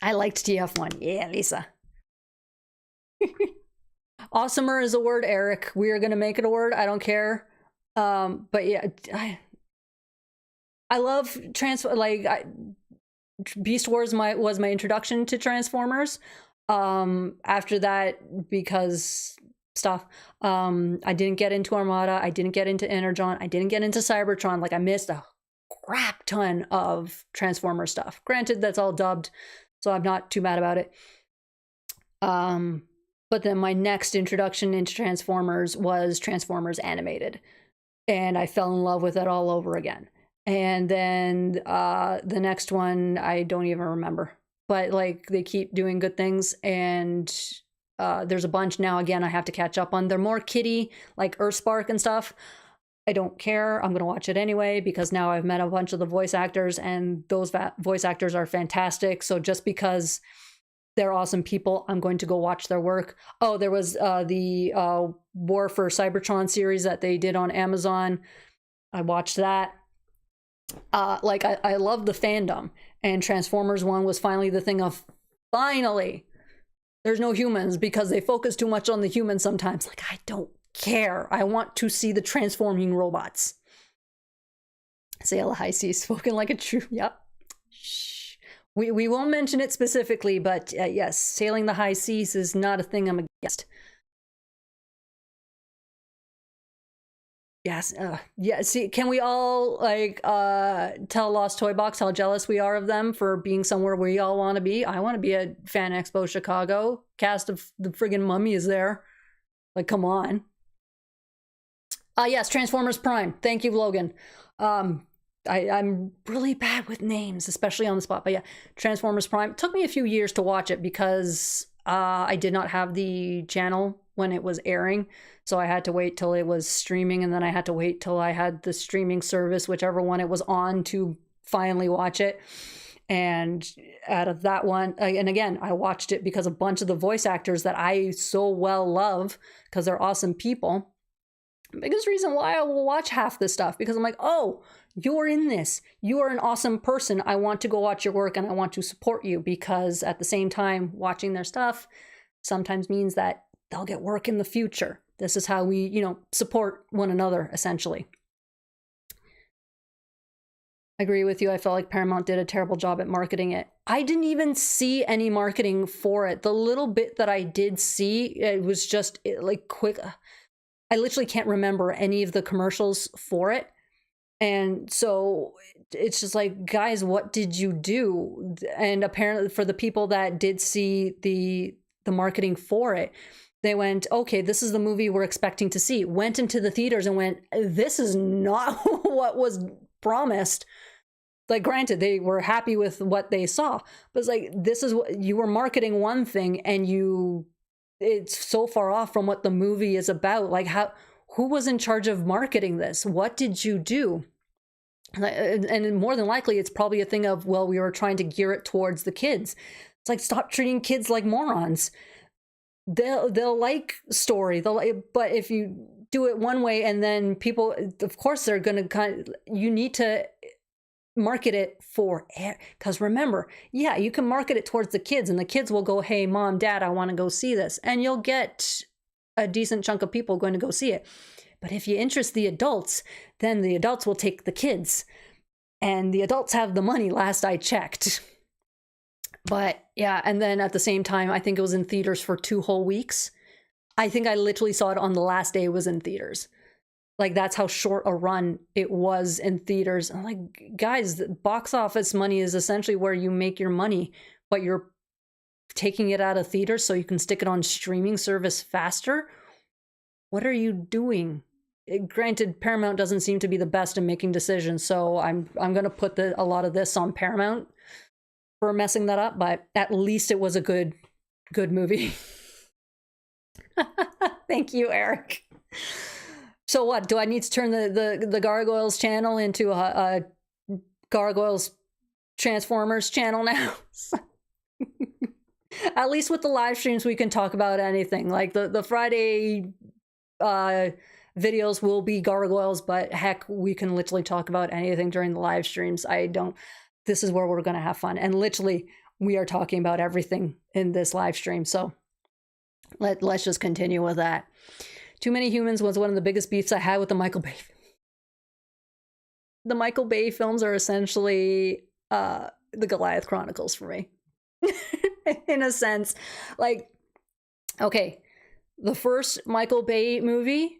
I liked TF1. Yeah, Lisa. Awesomer is a word, Eric. We are gonna make it a word. I don't care. But yeah, I love Beast Wars was my introduction to Transformers. After that, because stuff, I didn't get into Armada, I didn't get into Energon, I didn't get into Cybertron. Like, I missed a crap ton of Transformer stuff. Granted, that's all dubbed, so I'm not too mad about it. But then my next introduction into Transformers was Transformers Animated, and I fell in love with it all over again. And then the next one, I don't even remember. But like, they keep doing good things, and there's a bunch now. Again, I have to catch up on. They're more kiddie, like Earthspark and stuff. I don't care. I'm gonna watch it anyway because now I've met a bunch of the voice actors, and those voice actors are fantastic. So just because they're awesome people, I'm going to go watch their work. Oh, there was the War for Cybertron series that they did on Amazon. I watched that. I love the fandom, and Transformers 1 was finally the thing of, finally, there's no humans, because they focus too much on the humans sometimes. Like, I don't care. I want to see the transforming robots. Sail the high seas, spoken like a true. Yep. Shh. We won't mention it specifically, but yes, sailing the high seas is not a thing I'm against. Yes. Yeah. See, can we all like tell Lost Toy Box how jealous we are of them for being somewhere we all want to be? I want to be at Fan Expo Chicago. Cast of the friggin' Mummy is there. Like, come on. Yes, Transformers Prime. Thank you, Logan. I'm really bad with names, especially on the spot. But yeah, Transformers Prime. It took me a few years to watch it because I did not have the channel when it was airing. So I had to wait till it was streaming, and then I had to wait till I had the streaming service, whichever one it was on, to finally watch it. And out of that one, and again, I watched it because a bunch of the voice actors that I so well love, because they're awesome people. The biggest reason why I will watch half this stuff, because I'm like, oh, you're in this. You are an awesome person. I want to go watch your work and I want to support you, because at the same time, watching their stuff sometimes means that they'll get work in the future. This is how we, support one another, essentially. I agree with you. I felt like Paramount did a terrible job at marketing it. I didn't even see any marketing for it. The little bit that I did see, it was just like quick. I literally can't remember any of the commercials for it. And so it's just like, guys, what did you do? And apparently for the people that did see the marketing for it, they went, okay, this is the movie we're expecting to see. Went into the theaters and went, this is not what was promised. Like, granted, they were happy with what they saw, but it's like, this is what you were marketing one thing, and it's so far off from what the movie is about. Like, who was in charge of marketing this? What did you do? And more than likely, it's probably a thing of, well, we were trying to gear it towards the kids. It's like, stop treating kids like morons. They'll like story. But if you do it one way, and then people, of course, they're going to you need to market it for, because remember, yeah, you can market it towards the kids, and the kids will go, hey, mom, dad, I want to go see this. And you'll get a decent chunk of people going to go see it. But if you interest the adults, then the adults will take the kids. And the adults have the money, last I checked. But yeah, and then at the same time, I think it was in theaters for 2 whole weeks. I think I literally saw it on the last day it was in theaters. Like, that's how short a run it was in theaters. I'm like, guys, the box office money is essentially where you make your money, but you're taking it out of theaters so you can stick it on streaming service faster. What are you doing? Granted, Paramount doesn't seem to be the best in making decisions, so I'm going to put a lot of this on Paramount for messing that up, but at least it was a good movie. Thank you, Eric. So what, do I need to turn the Gargoyles channel into a Gargoyles Transformers channel now? At least with the live streams, we can talk about anything. Like the Friday videos will be Gargoyles, but heck, we can literally talk about anything during the live streams. This is where we're going to have fun. And literally, we are talking about everything in this live stream. So let's just continue with that. Too Many Humans was one of the biggest beefs I had with the Michael Bay. The Michael Bay films are essentially the Goliath Chronicles for me. In a sense. Like, okay, the first Michael Bay movie,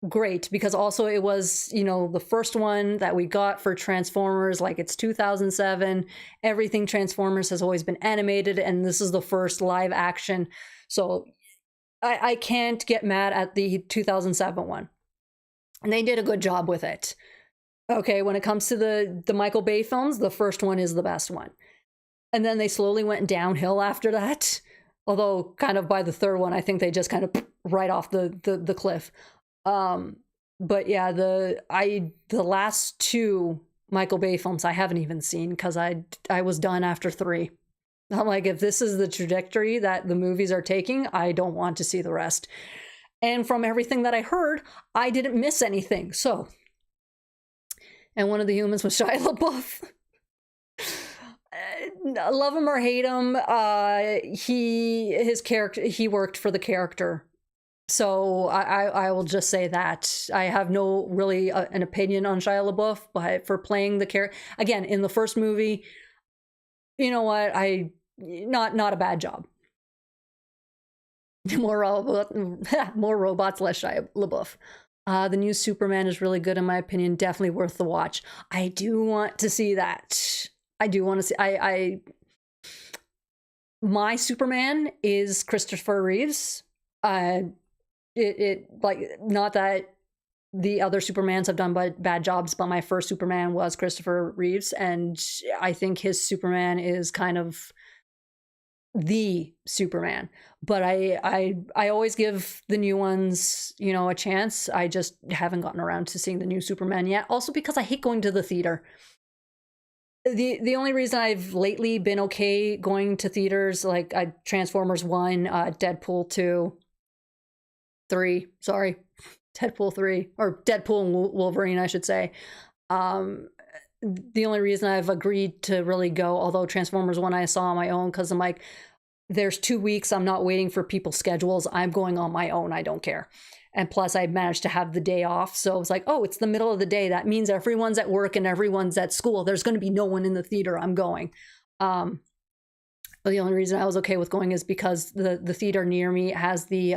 great, because also it was, the first one that we got for Transformers. Like, it's 2007. Everything Transformers has always been animated, and this is the first live action. So I can't get mad at the 2007 one. And they did a good job with it. Okay, when it comes to the Michael Bay films, the first one is the best one. And then they slowly went downhill after that. Although kind of by the third one, I think they just kind of right off the cliff. But yeah, the last 2 Michael Bay films I haven't even seen, because I was done after 3. I'm like, if this is the trajectory that the movies are taking, I don't want to see the rest. And from everything that I heard, I didn't miss anything. So, and one of the humans was Shia LaBeouf. Love him or hate him, his character, he worked for the character. So I will just say that I have no really an opinion on Shia LaBeouf, but for playing the character again in the first movie, you know what? Not a bad job. More robots, less Shia LaBeouf. The new Superman is really good in my opinion. Definitely worth the watch. I do want to see that. I do want to see. My Superman is Christopher Reeves. It like not that the other Supermans have done bad jobs, but my first Superman was Christopher Reeves, and I think his Superman is kind of the Superman. But I always give the new ones, you know, a chance. I just haven't gotten around to seeing the new Superman yet. Also because I hate going to the theater. The only reason I've lately been okay going to theaters, like Transformers 1, Deadpool 2, 3, sorry, Deadpool 3, or Deadpool and Wolverine, I should say. The only reason I've agreed to really go, although Transformers 1 I saw on my own, because I'm like, there's 2 weeks, I'm not waiting for people's schedules, I'm going on my own, I don't care. And plus I managed to have the day off, so it was like, oh, it's the middle of the day, that means everyone's at work and everyone's at school, there's going to be no one in the theater, I'm going. The only reason I was okay with going is because the theater near me has the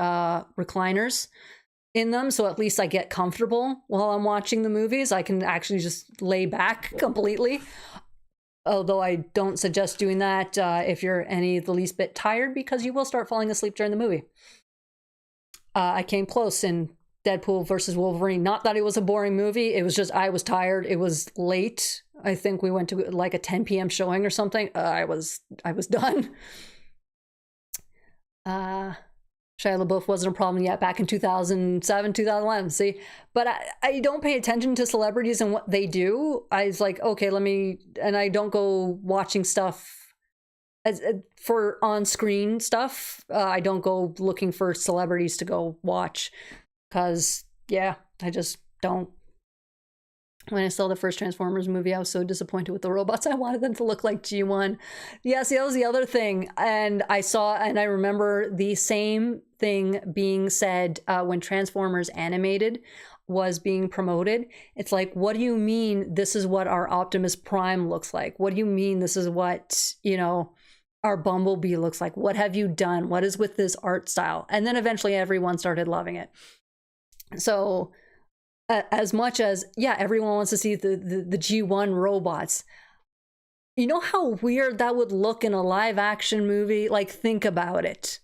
recliners in them, so at least I get comfortable while I'm watching the movies. I can actually just lay back completely. Although I don't suggest doing that if you're the least bit tired, because you will start falling asleep during the movie. I came close in Deadpool versus Wolverine. Not that it was a boring movie. It was just I was tired. It was late. I think we went to like a 10 p.m. showing or something. I was done. Shia LaBeouf wasn't a problem yet back in 2007, 2011. See, but I don't pay attention to celebrities and what they do. I was like, okay, and I don't go watching stuff for on-screen stuff. I don't go looking for celebrities to go watch because, yeah, I just don't. When I saw the first Transformers movie, I was so disappointed with the robots. I wanted them to look like G1. Yeah, see, that was the other thing. And I remember the same thing being said when Transformers Animated was being promoted. It's like, what do you mean this is what our Optimus Prime looks like? What do you mean this is what, you know, our Bumblebee looks like? What have you done? What is with this art style? And then eventually everyone started loving it. So as much as, yeah, everyone wants to see the G1 robots, you know how weird that would look in a live action movie? Like, think about it.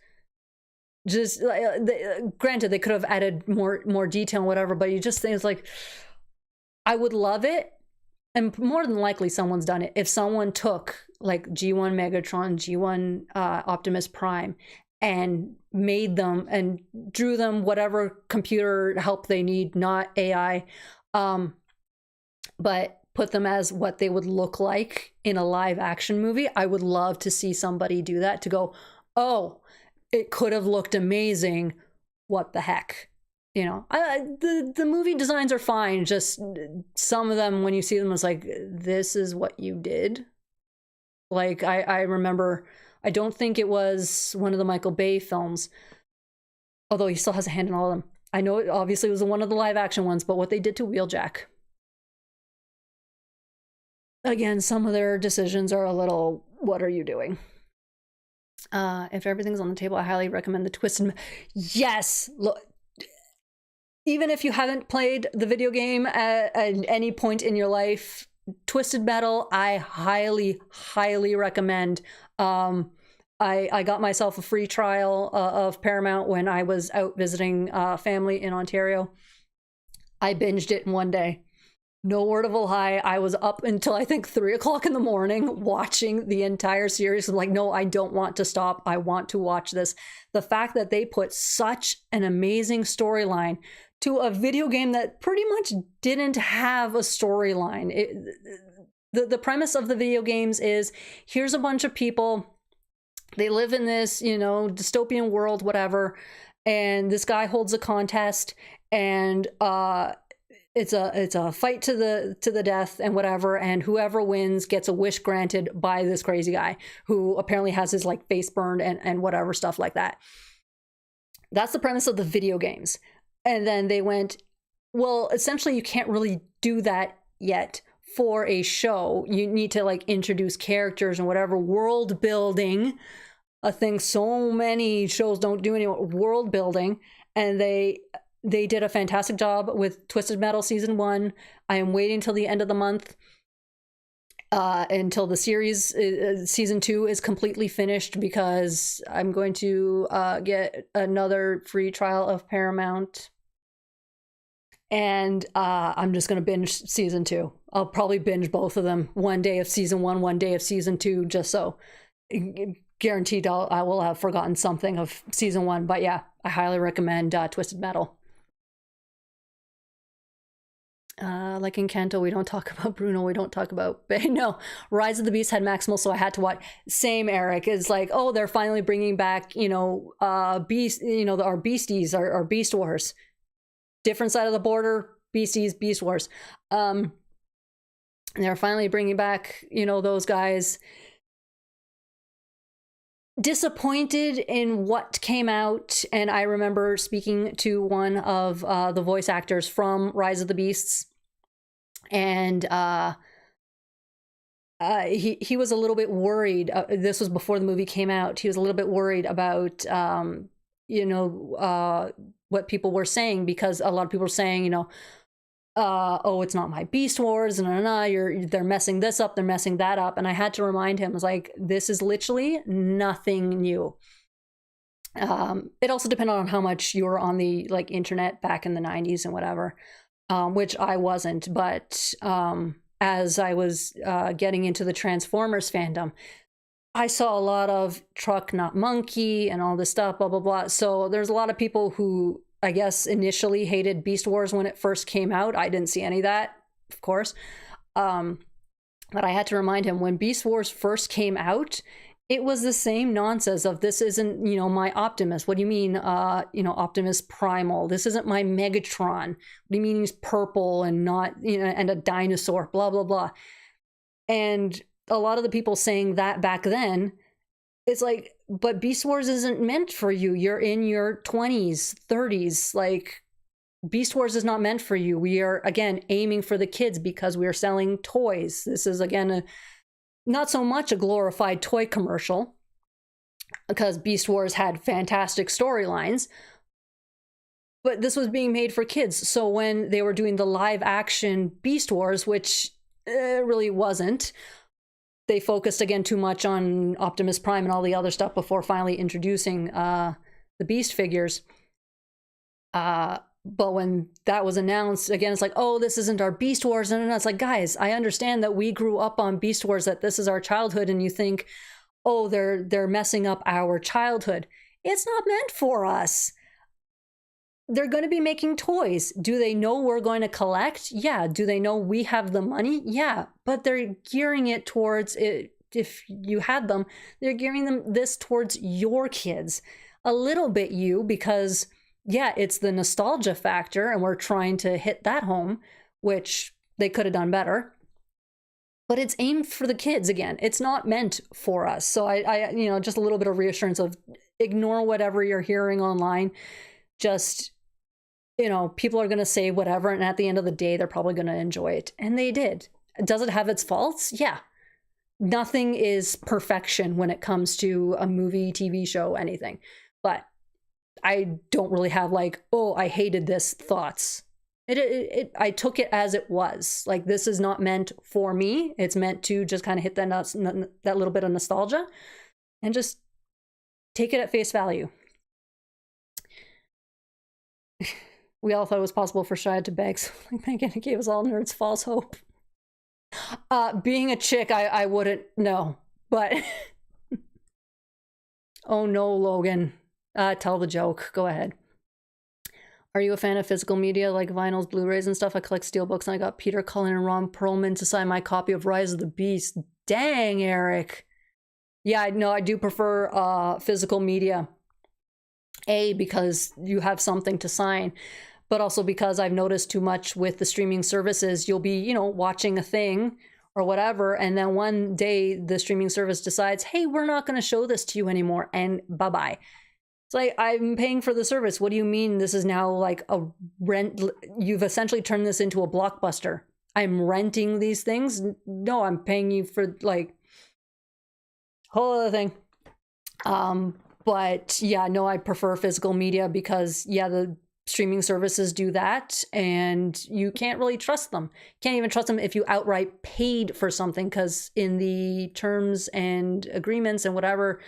Just granted, they could have added more detail and whatever, but you just think it's like, I would love it. And more than likely someone's done it. If someone took like G1 Megatron, G1 Optimus Prime, and made them and drew them whatever computer help they need, not AI, but put them as what they would look like in a live action movie. I would love to see somebody do that, to go, oh, it could have looked amazing. What the heck? You know, the movie designs are fine. Just some of them, when you see them, it's like, this is what you did. Like, I remember, I don't think it was one of the Michael Bay films, although he still has a hand in all of them. I know it obviously was one of the live action ones, but what they did to Wheeljack. Again, some of their decisions are a little, what are you doing? If everything's on the table, I highly recommend the Twisted. Yes! Look, even if you haven't played the video game at any point in your life, Twisted Metal, I highly, highly recommend. I got myself a free trial of Paramount when I was out visiting family in Ontario. I binged it in one day. No word of a lie. I was up until I think 3 o'clock in the morning watching the entire series. I'm like, no, I don't want to stop. I want to watch this. The fact that they put such an amazing storyline to a video game that pretty much didn't have a storyline. The premise of the video games is, here's a bunch of people, they live in this, you know, dystopian world, whatever, and this guy holds a contest, and it's a fight to the death and whatever, and whoever wins gets a wish granted by this crazy guy who apparently has his like face burned and whatever stuff like that. That's the premise of the video games. And then they went, well, essentially you can't really do that yet for a show. You need to like introduce characters and whatever, world building, a thing so many shows don't do anymore, world building. And they did a fantastic job with Twisted Metal season 1. I am waiting till the end of the month until the series season 2 is completely finished, because I'm going to get another free trial of Paramount, and I'm just going to binge season 2. I'll probably binge both of them, one day of season 1, one day of season 2, just so guaranteed I will have forgotten something of season 1. But yeah, I highly recommend Twisted Metal. Like in Kanto, we don't talk about Bruno, we don't talk about... No, Rise of the Beast had Maximal, so I had to watch. Same, Eric. It's like, oh, they're finally bringing back, Beast, our Beasties, our Beast Wars. Different side of the border, Beasties, Beast Wars. They're finally bringing back, those guys. Disappointed in what came out, and I remember speaking to one of the voice actors from Rise of the Beasts, and he was a little bit worried. This was before the movie came out. He was a little bit worried about what people were saying, because a lot of people were saying, oh, it's not my Beast Wars, they're messing this up, they're messing that up. And I had to remind him, I was like, this is literally nothing new. It also depended on how much you were on the internet back in the 90s and whatever, which I wasn't. But as I was getting into the Transformers fandom, I saw a lot of truck not monkey and all this stuff, blah, blah, blah. So there's a lot of people who, I guess, initially hated Beast Wars when it first came out. I didn't see any of that, of course. But I had to remind him, when Beast Wars first came out, it was the same nonsense of, this isn't, my Optimus. What do you mean, Optimus Primal? This isn't my Megatron. What do you mean he's purple and not, and a dinosaur, blah, blah, blah. And a lot of the people saying that back then, it's like, but Beast Wars isn't meant for you. You're in your 20s, 30s. Like, Beast Wars is not meant for you. We are, again, aiming for the kids because we are selling toys. This is, again, not so much a glorified toy commercial, because Beast Wars had fantastic storylines, but this was being made for kids. So when they were doing the live action Beast Wars, which really wasn't, they focused again too much on Optimus Prime and all the other stuff before finally introducing the Beast figures. But when that was announced, again, it's like, oh, this isn't our Beast Wars. And it's like, guys, I understand that we grew up on Beast Wars, that this is our childhood, and you think, oh, they're messing up our childhood. It's not meant for us. They're going to be making toys. Do they know we're going to collect? Yeah. Do they know we have the money? Yeah. But they're gearing it towards it. If you had them, they're gearing this towards your kids. A little bit you, because yeah, it's the nostalgia factor, and we're trying to hit that home, which they could have done better. But it's aimed for the kids again. It's not meant for us. So I just a little bit of reassurance of, ignore whatever you're hearing online. Just, people are going to say whatever, and at the end of the day, they're probably going to enjoy it. And they did. Does it have its faults? Yeah. Nothing is perfection when it comes to a movie, TV show, anything. But I don't really have oh, I hated this thoughts. I took it as it was. Like, this is not meant for me. It's meant to just kind of hit that little bit of nostalgia and just take it at face value. We all thought it was possible for Shia to beg, so Megan gave us all nerds false hope. Being a chick, I wouldn't know, but oh no, Logan. Tell the joke. Go ahead. Are you a fan of physical media like vinyls, Blu-rays, and stuff? I collect steelbooks, and I got Peter Cullen and Ron Perlman to sign my copy of Rise of the Beast. Dang, Eric. Yeah, I do prefer physical media. A, because you have something to sign, but also because I've noticed too much with the streaming services. You'll be, watching a thing or whatever, and then one day the streaming service decides, hey, we're not going to show this to you anymore, and bye-bye. It's like, I'm paying for the service. What do you mean this is now like a rent? You've essentially turned this into a Blockbuster. I'm renting these things. No, I'm paying you for like whole other thing. But yeah, no, I prefer physical media because yeah, the streaming services do that and you can't really trust them. Can't even trust them if you outright paid for something, because in the terms and agreements and whatever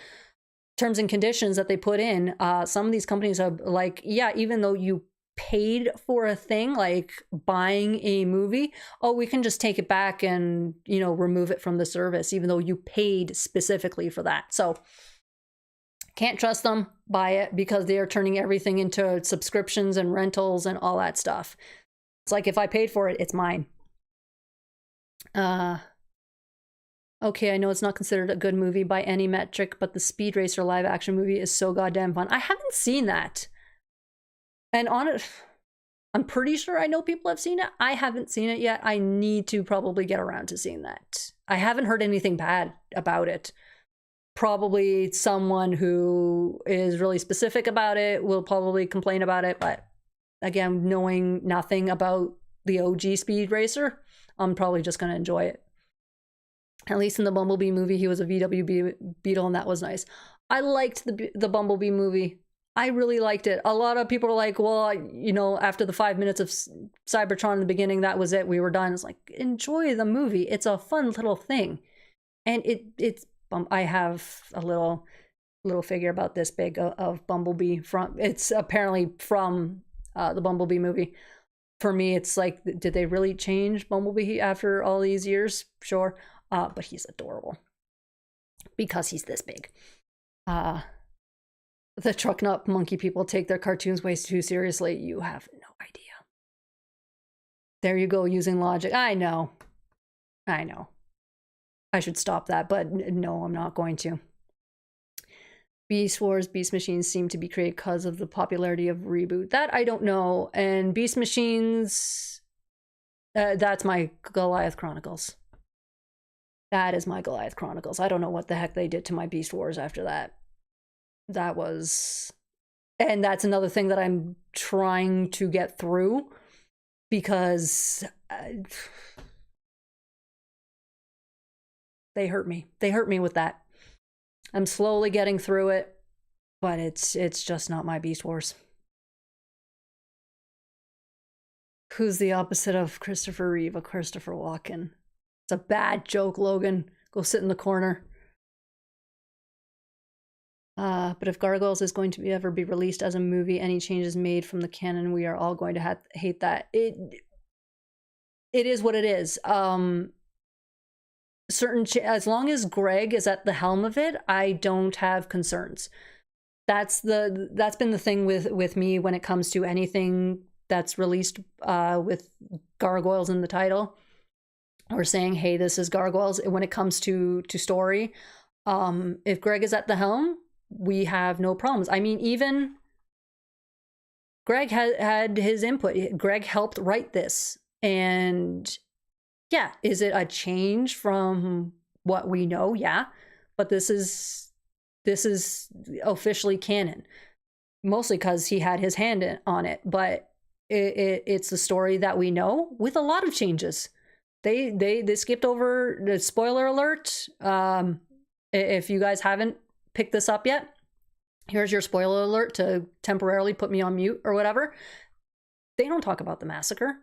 terms and conditions that they put in, some of these companies are like, yeah, even though you paid for a thing like buying a movie, oh, we can just take it back and, you know, remove it from the service, even though you paid specifically for that. So can't trust them, buy it, because they are turning everything into subscriptions and rentals and all that stuff. It's like, if I paid for it, it's mine. Okay, I know it's not considered a good movie by any metric, but the Speed Racer live action movie is so goddamn fun. I haven't seen that. And on it, I'm pretty sure I know people have seen it. I haven't seen it yet. I need to probably get around to seeing that. I haven't heard anything bad about it. Probably someone who is really specific about it will probably complain about it, but again, knowing nothing about the OG Speed Racer, I'm probably just going to enjoy it. At least in the Bumblebee movie, he was a VW Beetle, and that was nice. I liked the Bumblebee movie. I really liked it. A lot of people are like, well, you know, after the 5 minutes of Cybertron in the beginning, that was it. We were done. It's like, enjoy the movie. It's a fun little thing. And it's I have a little figure about this big of Bumblebee. It's apparently from the Bumblebee movie. For me, it's like, did they really change Bumblebee after all these years? Sure. But he's adorable because he's this big. The truck nut monkey people take their cartoons way too seriously. You have no idea. There you go, using logic. I know. I should stop that, but no, I'm not going to. Beast Wars, Beast Machines seem to be created because of the popularity of Reboot. That I don't know. And Beast Machines, that's my Goliath Chronicles. That is my Goliath Chronicles. I don't know what the heck they did to my Beast Wars after that. That was... And that's another thing that I'm trying to get through, because... they hurt me. They hurt me with that. I'm slowly getting through it, but it's just not my Beast Wars. Who's the opposite of Christopher Reeve? A Christopher Walken. It's a bad joke, Logan. Go sit in the corner. But if Gargoyles is going to ever be released as a movie, any changes made from the canon, we are all going to hate that. It is what it is. As long as Greg is at the helm of it, I don't have concerns. That's been the thing with me when it comes to anything that's released with Gargoyles in the title, or saying, hey, this is Gargoyles. When it comes to story, if Greg is at the helm, we have no problems. I mean, even Greg had his input. Greg helped write this, and yeah, is it a change from what we know? Yeah, but this is officially canon, mostly because he had his hand on it. But it's the story that we know with a lot of changes. They skipped over the spoiler alert. If you guys haven't picked this up yet, here's your spoiler alert to temporarily put me on mute or whatever. They don't talk about the massacre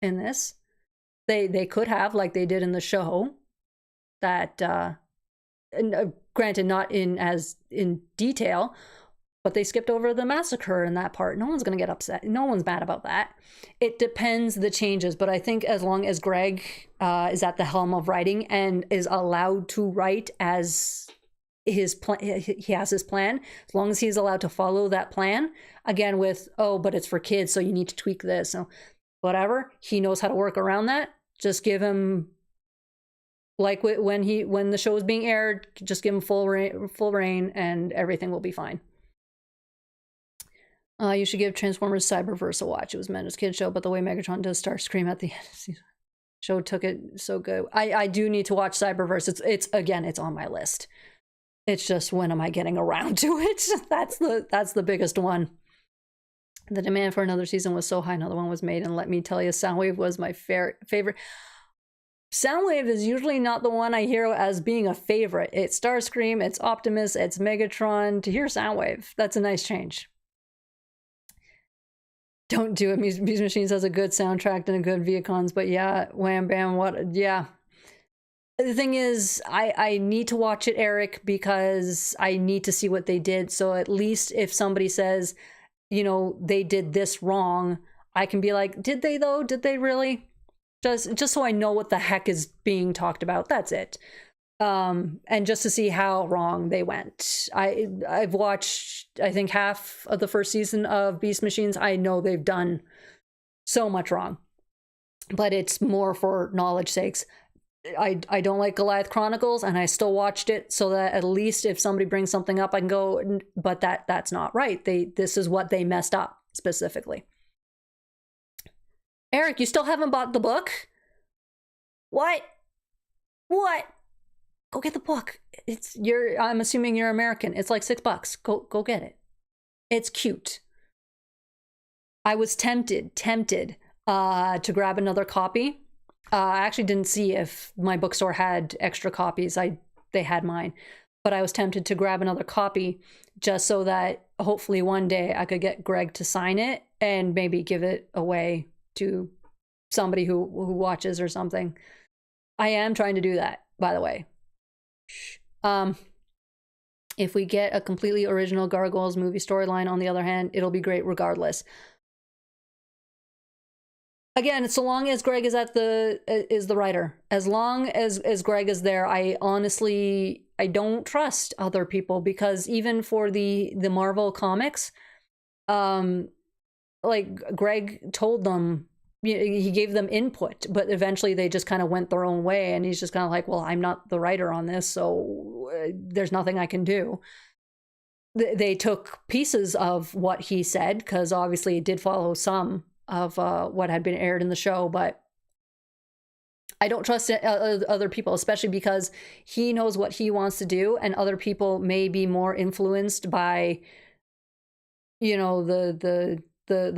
in this. They could have, like they did in the show, that granted not in detail, but they skipped over the massacre in that part. No one's going to get upset. No one's mad about that. It depends the changes, but I think as long as Greg is at the helm of writing and is allowed to write as his plan, he has his plan. As long as he's allowed to follow that plan, again with, oh, but it's for kids, so you need to tweak this. So whatever, he knows how to work around that. Just give him, like when the show is being aired, just give him full reign, and everything will be fine. You should give Transformers Cyberverse a watch. It was meant as a kid show, but the way Megatron does Starscream at the end of the season, show took it so good. I do need to watch Cyberverse. It's on my list. It's just, when am I getting around to it? That's the biggest one. The demand for another season was so high, another one was made, and let me tell you, Soundwave was my favorite. Soundwave is usually not the one I hear as being a favorite. It's Starscream, it's Optimus, it's Megatron. To hear Soundwave, that's a nice change. Don't do it. Muse Machines has a good soundtrack and a good Viacons, but yeah, wham bam, what? Yeah. The thing is, I need to watch it, Eric, because I need to see what they did. So at least if somebody says, you know, they did this wrong, I can be like, did they though? Did they really? Just so I know what the heck is being talked about. That's it. And just to see how wrong they went. I've watched, I think, half of the first season of Beast Machines. I know they've done so much wrong, but it's more for knowledge sakes. I don't like Goliath Chronicles, and I still watched it so that at least if somebody brings something up, I can go, but that's not right. This is what they messed up specifically. Eric, you still haven't bought the book? What? Go get the book. I'm assuming you're American. It's like $6. Go get it. It's cute. I was tempted to grab another copy. I actually didn't see if my bookstore had extra copies. They had mine, but I was tempted to grab another copy just so that hopefully one day I could get Greg to sign it and maybe give it away to somebody who watches or something. I am trying to do that, by the way. If we get a completely original Gargoyles movie storyline, on the other hand, it'll be great regardless. Again, so long as Greg is the writer, as long as Greg is there, I don't trust other people, because even for the Marvel comics, like Greg told them, he gave them input, but eventually they just kind of went their own way, and he's just kind of like, well, I'm not the writer on this, so there's nothing I can do. They took pieces of what he said, because obviously it did follow some of what had been aired in the show, but I don't trust other people, especially because he knows what he wants to do, and other people may be more influenced by, you know, the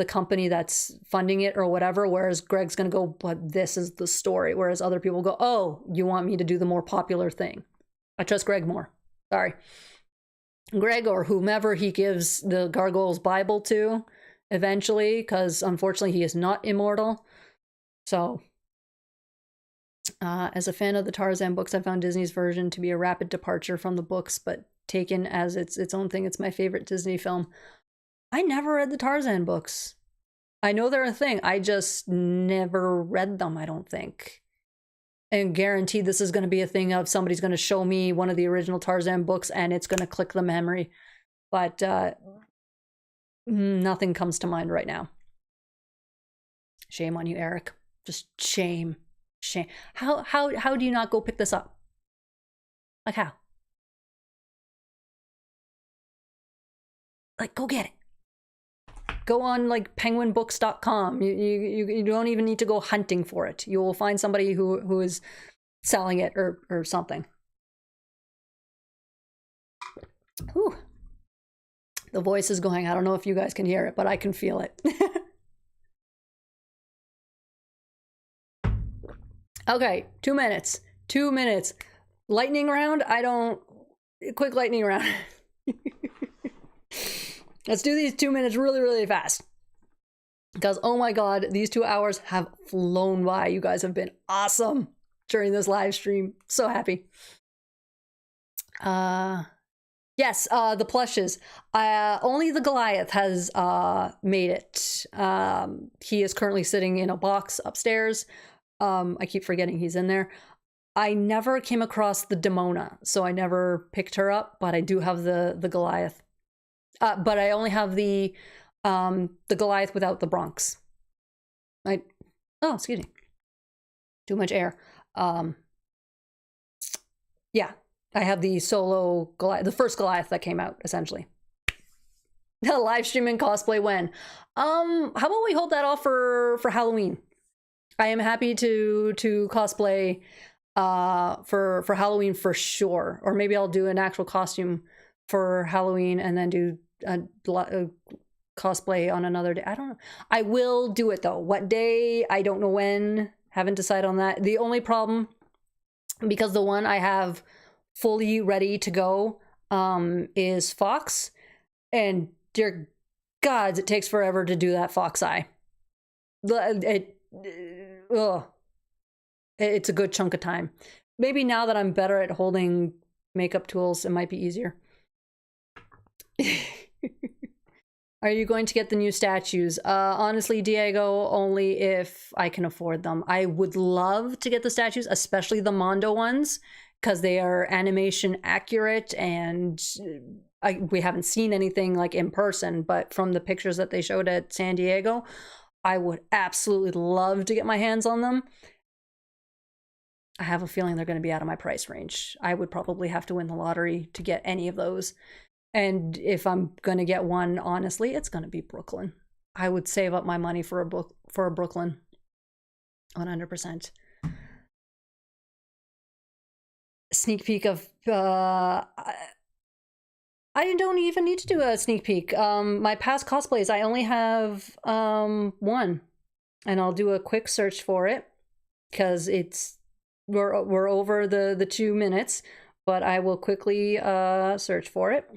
company that's funding it or whatever, whereas Greg's gonna go, but this is the story, whereas other people go, oh, you want me to do the more popular thing. I trust Greg more. Sorry. Greg, or whomever he gives the Gargoyles Bible to eventually, because unfortunately he is not immortal. So as a fan of the Tarzan books, I found Disney's version to be a rapid departure from the books, but taken as its own thing. It's my favorite Disney film. I never read the Tarzan books. I know they're a thing. I just never read them, I don't think. And guaranteed this is going to be a thing of somebody's going to show me one of the original Tarzan books and it's going to click the memory. But nothing comes to mind right now. Shame on you, Eric. Just shame. Shame. How do you not go pick this up? Like how? Like, go get it. Go on like penguinbooks.com. You don't even need to go hunting for it. You will find somebody who is selling it or something. Whew. The voice is going. I don't know if you guys can hear it, but I can feel it. Okay, 2 minutes. 2 minutes. Lightning round? Quick lightning round. Let's do these 2 minutes really, really fast. Because, oh my God, these 2 hours have flown by. You guys have been awesome during this live stream. So happy. Yes, the plushes. Only the Goliath has made it. He is currently sitting in a box upstairs. I keep forgetting he's in there. I never came across the Demona, so I never picked her up, but I do have the Goliath. But I only have the Goliath without the Bronx. Oh, excuse me. Too much air. Yeah, I have the solo Goliath, the first Goliath that came out, essentially. Live streaming cosplay when? How about we hold that off for Halloween? I am happy to cosplay for Halloween for sure. Or maybe I'll do an actual costume for Halloween and then do a cosplay on another day. I don't know. I will do it though. What day? I don't know when. Haven't decided on that. The only problem, because the one I have fully ready to go is Fox, and dear gods, it takes forever to do that fox eye. It's a good chunk of time. Maybe now that I'm better at holding makeup tools, it might be easier. Are you going to get the new statues? Honestly, Diego, only if I can afford them. I would love to get the statues, especially the Mondo ones, because they are animation accurate, and we haven't seen anything like in person, but from the pictures that they showed at San Diego, I would absolutely love to get my hands on them. I have a feeling they're going to be out of my price range. I would probably have to win the lottery to get any of those. And if I'm going to get one, honestly, it's going to be Brooklyn. I would save up my money for a Brooklyn. 100%. Sneak peek of... I don't even need to do a sneak peek. My past cosplays, I only have one. And I'll do a quick search for it, because we're over the 2 minutes, but I will quickly search for it.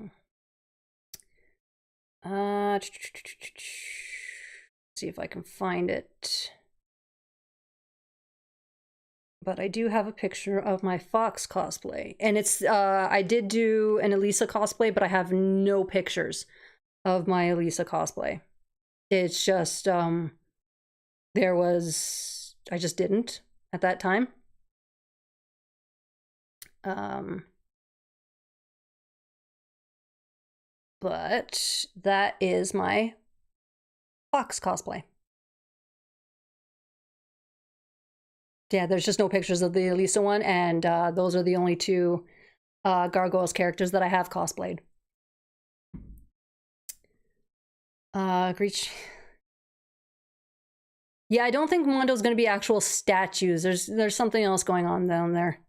See if I can find it. But I do have a picture of my Fox cosplay, and it's I did do an Elisa cosplay, but I have no pictures of my Elisa cosplay. It's just I just didn't at that time. But that is my Fox cosplay. Yeah, there's just no pictures of the Elisa one, and those are the only two Gargoyles characters that I have cosplayed. Greach. Yeah, I don't think Mondo's going to be actual statues. There's something else going on down there.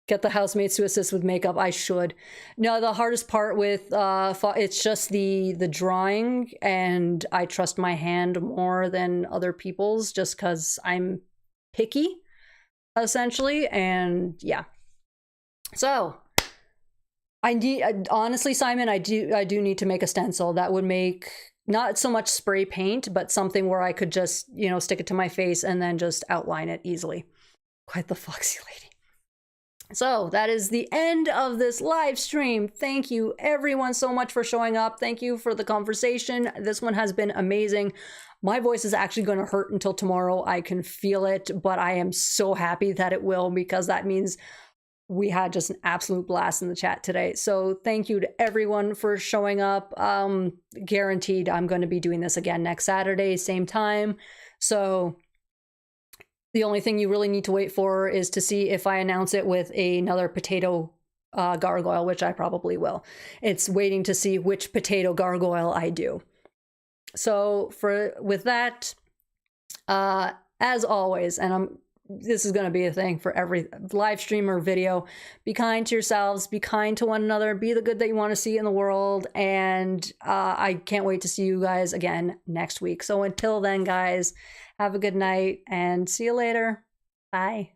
Get the housemates to assist with makeup. I should. No, the hardest part with it's just the drawing, and I trust my hand more than other people's just because I'm picky, essentially. And yeah, so I need, honestly, Simon, I do need to make a stencil that would make not so much spray paint, but something where I could just, you know, stick it to my face and then just outline it easily. Quite the foxy lady. So that is the end of this live stream. Thank you everyone so much for showing up. Thank you for the conversation. This one has been amazing. My voice is actually going to hurt until tomorrow. I can feel it, but I am so happy that it will, because that means we had just an absolute blast in the chat today. So thank you to everyone for showing up. Guaranteed I'm going to be doing this again next Saturday, same time. So the only thing you really need to wait for is to see if I announce it with another potato gargoyle, which I probably will. It's waiting to see which potato gargoyle I do. So with that, as always, and this is going to be a thing for every live stream or video, be kind to yourselves, be kind to one another, be the good that you want to see in the world, and I can't wait to see you guys again next week. So until then, guys, have a good night and see you later. Bye.